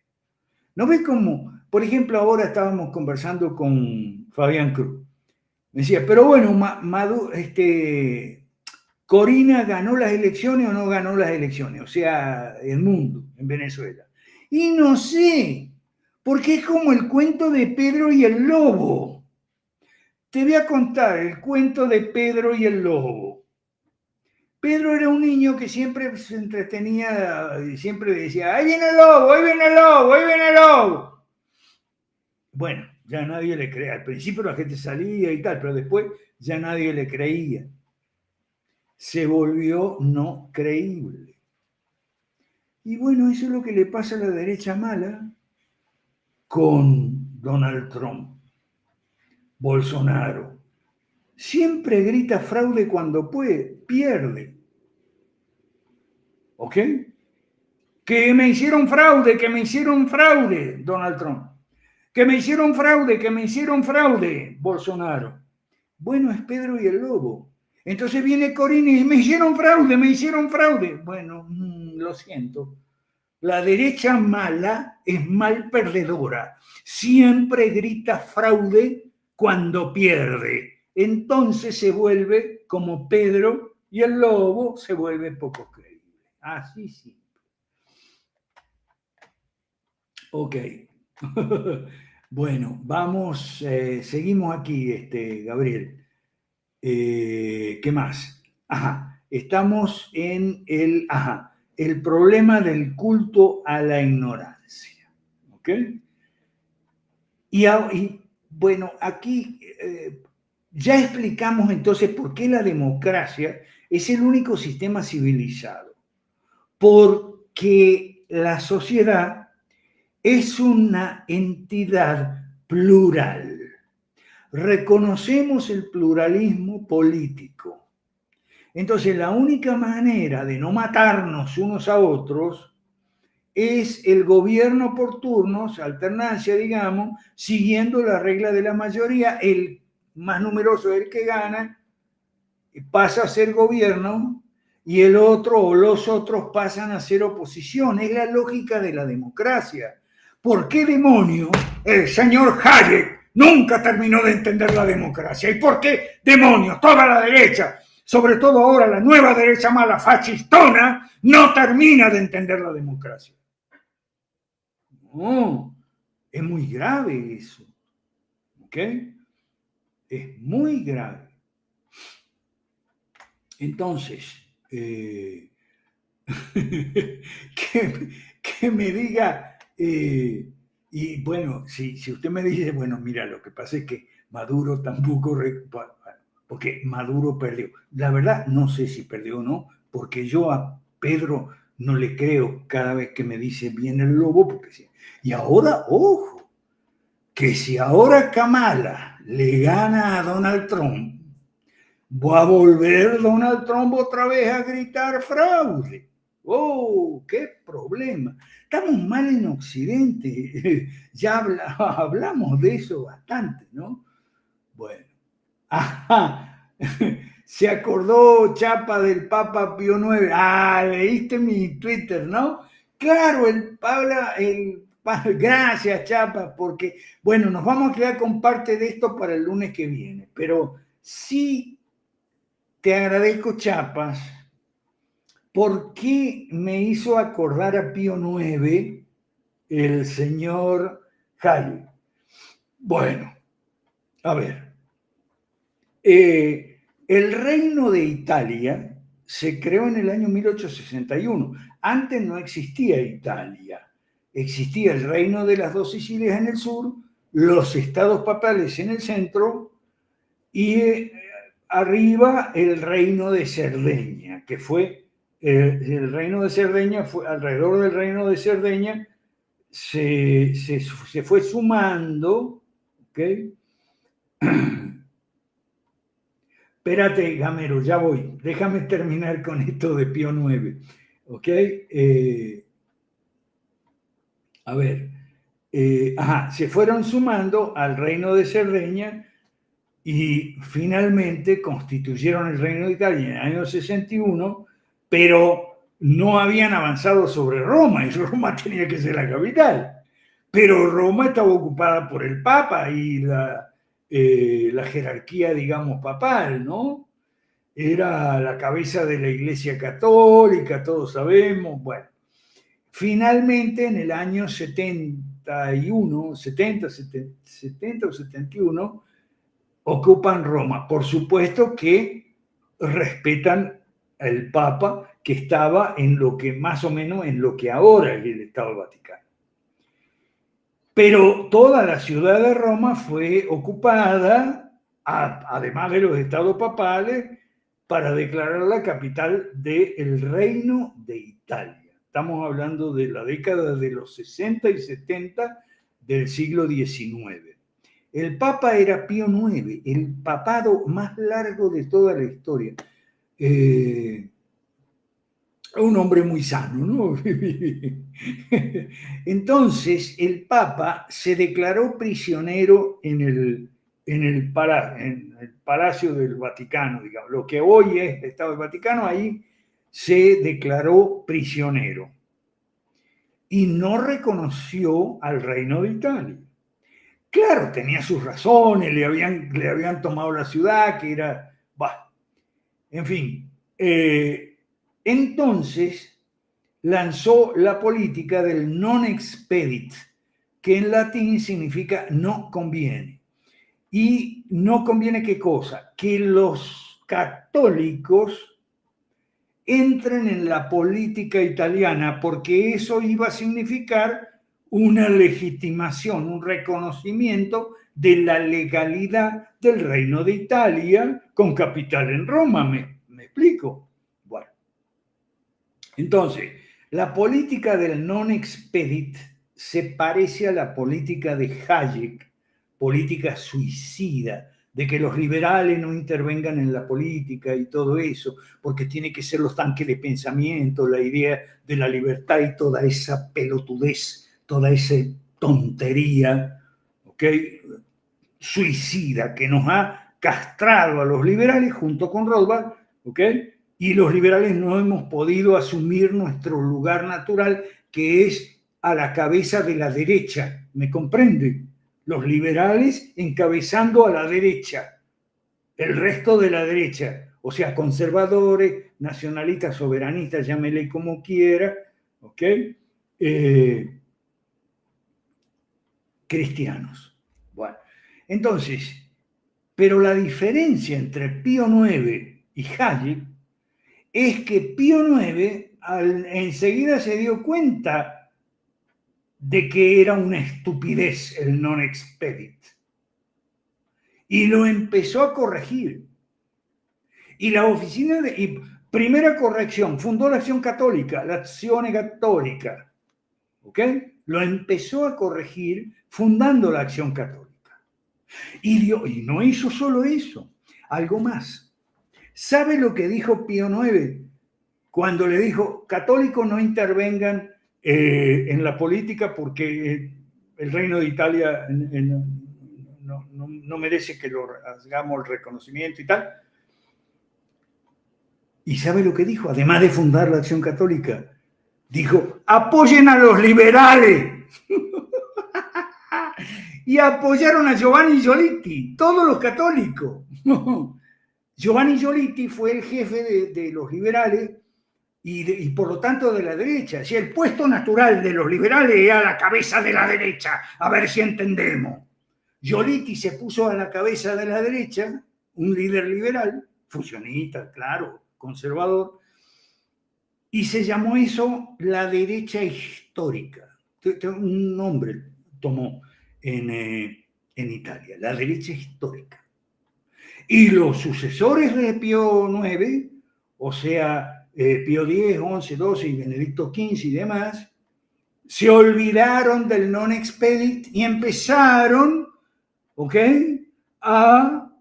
¿No ves cómo? Por ejemplo, ahora estábamos conversando con Fabián Cruz. Me decía, pero bueno, Corina ganó las elecciones o no ganó las elecciones, o sea, el mundo en Venezuela. Y no sé, porque es como el cuento de Pedro y el lobo. Te voy a contar el cuento de Pedro y el lobo. Pedro era un niño que siempre se entretenía y siempre decía, ahí viene el lobo, ahí viene el lobo, ahí viene el lobo. Bueno, ya nadie le creía. Al principio la gente salía y tal, pero después ya nadie le creía. Se volvió no creíble. Y bueno, eso es lo que le pasa a la derecha mala con Donald Trump, Bolsonaro. Siempre grita fraude cuando puede, pierde. ¿Ok? Que me hicieron fraude, Donald Trump. Que me hicieron fraude, Bolsonaro. Bueno, es Pedro y el lobo. Entonces viene Corina y me hicieron fraude. Bueno, lo siento. La derecha mala es mal perdedora. Siempre grita fraude cuando pierde. Entonces se vuelve como Pedro y el lobo, se vuelve poco creíble. Así sí. Ok. Bueno, vamos, seguimos aquí, Gabriel. ¿Qué más? Ajá, estamos en el problema del culto a la ignorancia. ¿Ok? Y bueno, aquí ya explicamos entonces por qué la democracia es el único sistema civilizado. Porque la sociedad es una entidad plural. Reconocemos el pluralismo político. Entonces, la única manera de no matarnos unos a otros es el gobierno por turnos, alternancia, digamos, siguiendo la regla de la mayoría. El más numeroso es el que gana, pasa a ser gobierno, y el otro o los otros pasan a ser oposición. Es la lógica de la democracia. ¿Por qué demonios el señor Hayek nunca terminó de entender la democracia? ¿Y por qué demonios toda la derecha, sobre todo ahora la nueva derecha mala fascistona, no termina de entender la democracia? No, Es muy grave eso, ¿ok? Es muy grave. Entonces, que me diga, y bueno, si usted me dice, bueno, mira, lo que pasa es que Maduro tampoco, porque Maduro perdió. La verdad, no sé si perdió o no, porque yo a Pedro no le creo cada vez que me dice viene el lobo, porque sí. Y ahora, ojo, que si ahora Kamala le gana a Donald Trump, va a volver Donald Trump otra vez a gritar fraude. ¡Oh, qué problema! Estamos mal en Occidente. Ya hablamos de eso bastante, ¿no? Bueno. Ajá. Se acordó Chapa del Papa Pío IX. Ah, leíste mi Twitter, ¿no? Claro, gracias, Chapa, porque, bueno, nos vamos a quedar con parte de esto para el lunes que viene, pero sí te agradezco, Chapas, porque me hizo acordar a Pío IX el señor Hayek. Bueno, a ver. El Reino de Italia se creó en el año 1861. Antes no existía Italia. Existía el Reino de las Dos Sicilias en el sur, los estados papales en el centro y arriba el Reino de Cerdeña, que fue el Reino de Cerdeña, alrededor del Reino de Cerdeña se fue sumando, ¿ok? Espérate, Gamero, ya voy. Déjame terminar con esto de Pío IX. ¿Ok? A ver. Se fueron sumando al reino de Cerdeña y finalmente constituyeron el reino de Italia en el año 61, pero no habían avanzado sobre Roma y Roma tenía que ser la capital. Pero Roma estaba ocupada por el Papa y la jerarquía, digamos, papal, ¿no? Era la cabeza de la Iglesia Católica, todos sabemos. Bueno, finalmente en el año 71, 70 o 71, ocupan Roma. Por supuesto que respetan al Papa, que estaba en lo que más o menos en lo que ahora es el Estado Vaticano. Pero toda la ciudad de Roma fue ocupada, además de los estados papales, para declarar la capital del Reino de Italia. Estamos hablando de la década de los 60 y 70 del siglo XIX. El Papa era Pío IX, el papado más largo de toda la historia. Un hombre muy sano, ¿no? Entonces, el Papa se declaró prisionero en el Palacio del Vaticano, digamos, lo que hoy es el Estado del Vaticano, ahí se declaró prisionero y no reconoció al Reino de Italia. Claro, tenía sus razones, le habían tomado la ciudad, que era, bah, en fin. Entonces lanzó la política del non expedit, que en latín significa no conviene. ¿Y no conviene qué cosa? Que los católicos entren en la política italiana, porque eso iba a significar una legitimación, un reconocimiento de la legalidad del Reino de Italia con capital en Roma. ¿Me explico? Bueno, entonces, la política del non expedit se parece a la política de Hayek, política suicida, de que los liberales no intervengan en la política y todo eso, porque tiene que ser los tanques de pensamiento, la idea de la libertad y toda esa pelotudez, toda esa tontería, ¿ok? Suicida que nos ha castrado a los liberales junto con Rothbard, ¿ok? Y los liberales no hemos podido asumir nuestro lugar natural, que es a la cabeza de la derecha, ¿me comprende? Los liberales encabezando a la derecha, el resto de la derecha, o sea, conservadores, nacionalistas, soberanistas, llámele como quiera, ¿ok? cristianos. Bueno, entonces, pero la diferencia entre Pío IX y Hayek es que Pío IX enseguida se dio cuenta de que era una estupidez el non expedit y lo empezó a corregir. Y la oficina de... primera corrección, fundó la Acción Católica, la Acción Católica, ¿ok? Lo empezó a corregir fundando la Acción Católica. Y no hizo solo eso, algo más. ¿Sabe lo que dijo Pío IX cuando le dijo, católicos no intervengan en la política porque el Reino de Italia no merece que lo hagamos el reconocimiento y tal? ¿Y sabe lo que dijo? Además de fundar la Acción Católica, dijo, apoyen a los liberales. Y apoyaron a Giovanni Giolitti, todos los católicos. Giovanni Giolitti fue el jefe de los liberales y por lo tanto de la derecha. Si el puesto natural de los liberales era la cabeza de la derecha, a ver si entendemos. Giolitti se puso a la cabeza de la derecha, un líder liberal, fusionista, claro, conservador, y se llamó eso la derecha histórica. Un nombre tomó en Italia, la derecha histórica. Y los sucesores de Pío IX, o sea, Pío X, XI, XII y Benedicto XV y demás, se olvidaron del non expedit y empezaron, ¿ok?, a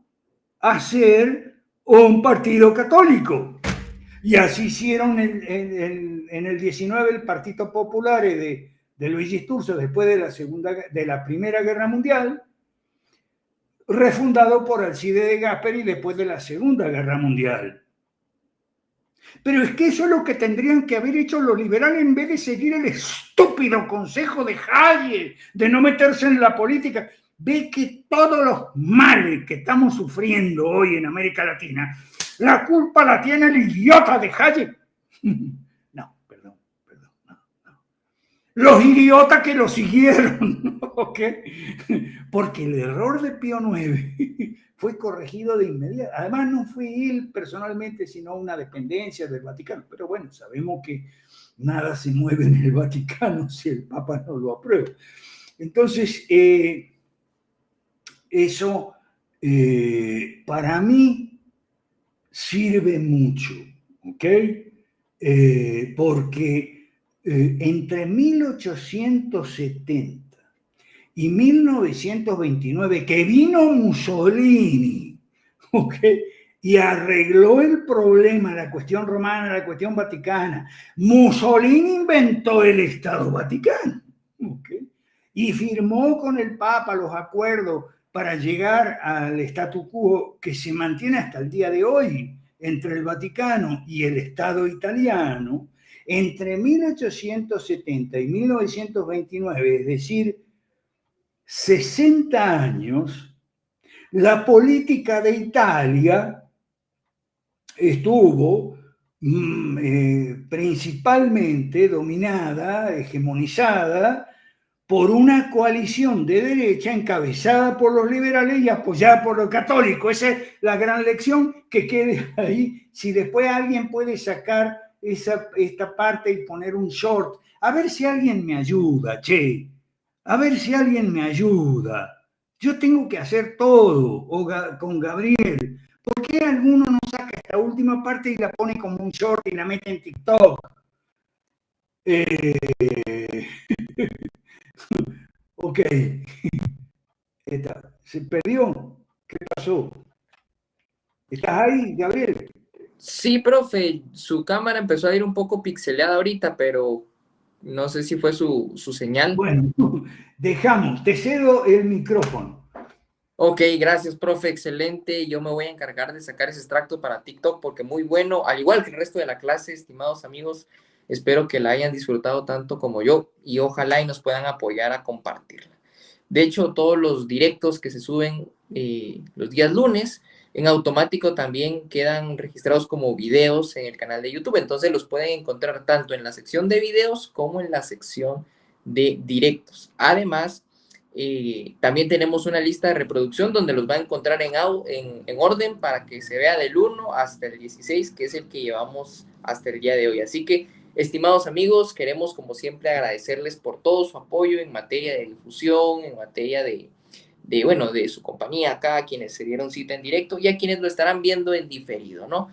hacer un partido católico. Y así hicieron en el 19 el Partito Popolare de Luigi Sturzo después de la Primera Guerra Mundial, refundado por Alcide de Gasperi después de la Segunda Guerra Mundial. Pero es que eso es lo que tendrían que haber hecho los liberales en vez de seguir el estúpido consejo de Hayek de no meterse en la política. Ve que todos los males que estamos sufriendo hoy en América Latina, la culpa la tiene el idiota de Hayek. No, perdón, no. Los idiotas que lo siguieron, ¿ok? Porque el error de Pío IX fue corregido de inmediato. Además, no fue él personalmente, sino una dependencia del Vaticano. Pero bueno, sabemos que nada se mueve en el Vaticano si el Papa no lo aprueba. Entonces, eso para mí sirve mucho, ¿ok? Porque entre 1870 y 1929, que vino Mussolini, ¿ok?, y arregló el problema, la cuestión romana, la cuestión vaticana. Mussolini inventó el Estado Vaticano, ¿ok?, y firmó con el Papa los acuerdos para llegar al statu quo que se mantiene hasta el día de hoy entre el Vaticano y el Estado italiano. Entre 1870 y 1929, es decir, 60 años, la política de Italia estuvo principalmente dominada, hegemonizada por una coalición de derecha encabezada por los liberales y apoyada por los católicos. Esa es la gran lección que quede ahí. Si después alguien puede sacar esta parte y poner un short, a ver si alguien me ayuda, che. A ver si alguien me ayuda. Yo tengo que hacer todo, con Gabriel. ¿Por qué alguno no saca esta última parte y la pone como un short y la mete en TikTok? Ok. ¿Se perdió? ¿Qué pasó? ¿Estás ahí, Gabriel? Sí, profe, su cámara empezó a ir un poco pixeleada ahorita, pero no sé si fue su señal. Bueno, te cedo el micrófono. Ok, gracias, profe, excelente. Yo me voy a encargar de sacar ese extracto para TikTok porque muy bueno, al igual que el resto de la clase, estimados amigos. Espero que la hayan disfrutado tanto como yo y ojalá y nos puedan apoyar a compartirla. De hecho, todos los directos que se suben los días lunes, en automático también quedan registrados como videos en el canal de YouTube. Entonces los pueden encontrar tanto en la sección de videos como en la sección de directos. Además, También tenemos una lista de reproducción donde los va a encontrar en orden para que se vea del 1 hasta el 16, que es el que llevamos hasta el día de hoy. Así que, estimados amigos, queremos como siempre agradecerles por todo su apoyo en materia de difusión, en materia de su compañía acá, a quienes se dieron cita en directo y a quienes lo estarán viendo en diferido, ¿no?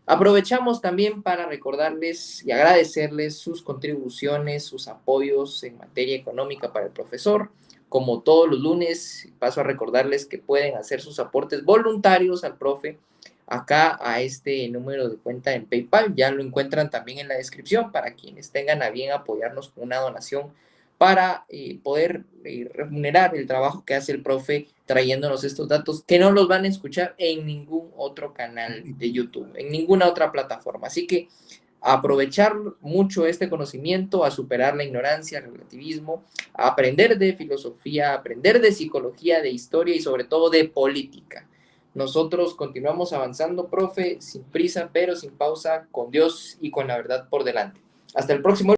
Aprovechamos también para recordarles y agradecerles sus contribuciones, sus apoyos en materia económica para el profesor. Como todos los lunes, paso a recordarles que pueden hacer sus aportes voluntarios al profe acá a este número de cuenta en PayPal. Ya lo encuentran también en la descripción para quienes tengan a bien apoyarnos con una donación para poder remunerar el trabajo que hace el profe trayéndonos estos datos que no los van a escuchar en ningún otro canal de YouTube, en ninguna otra plataforma. Así que aprovechar mucho este conocimiento, a superar la ignorancia, el relativismo, a aprender de filosofía, a aprender de psicología, de historia y sobre todo de política. Nosotros continuamos avanzando, profe, sin prisa, pero sin pausa, con Dios y con la verdad por delante. Hasta el próximo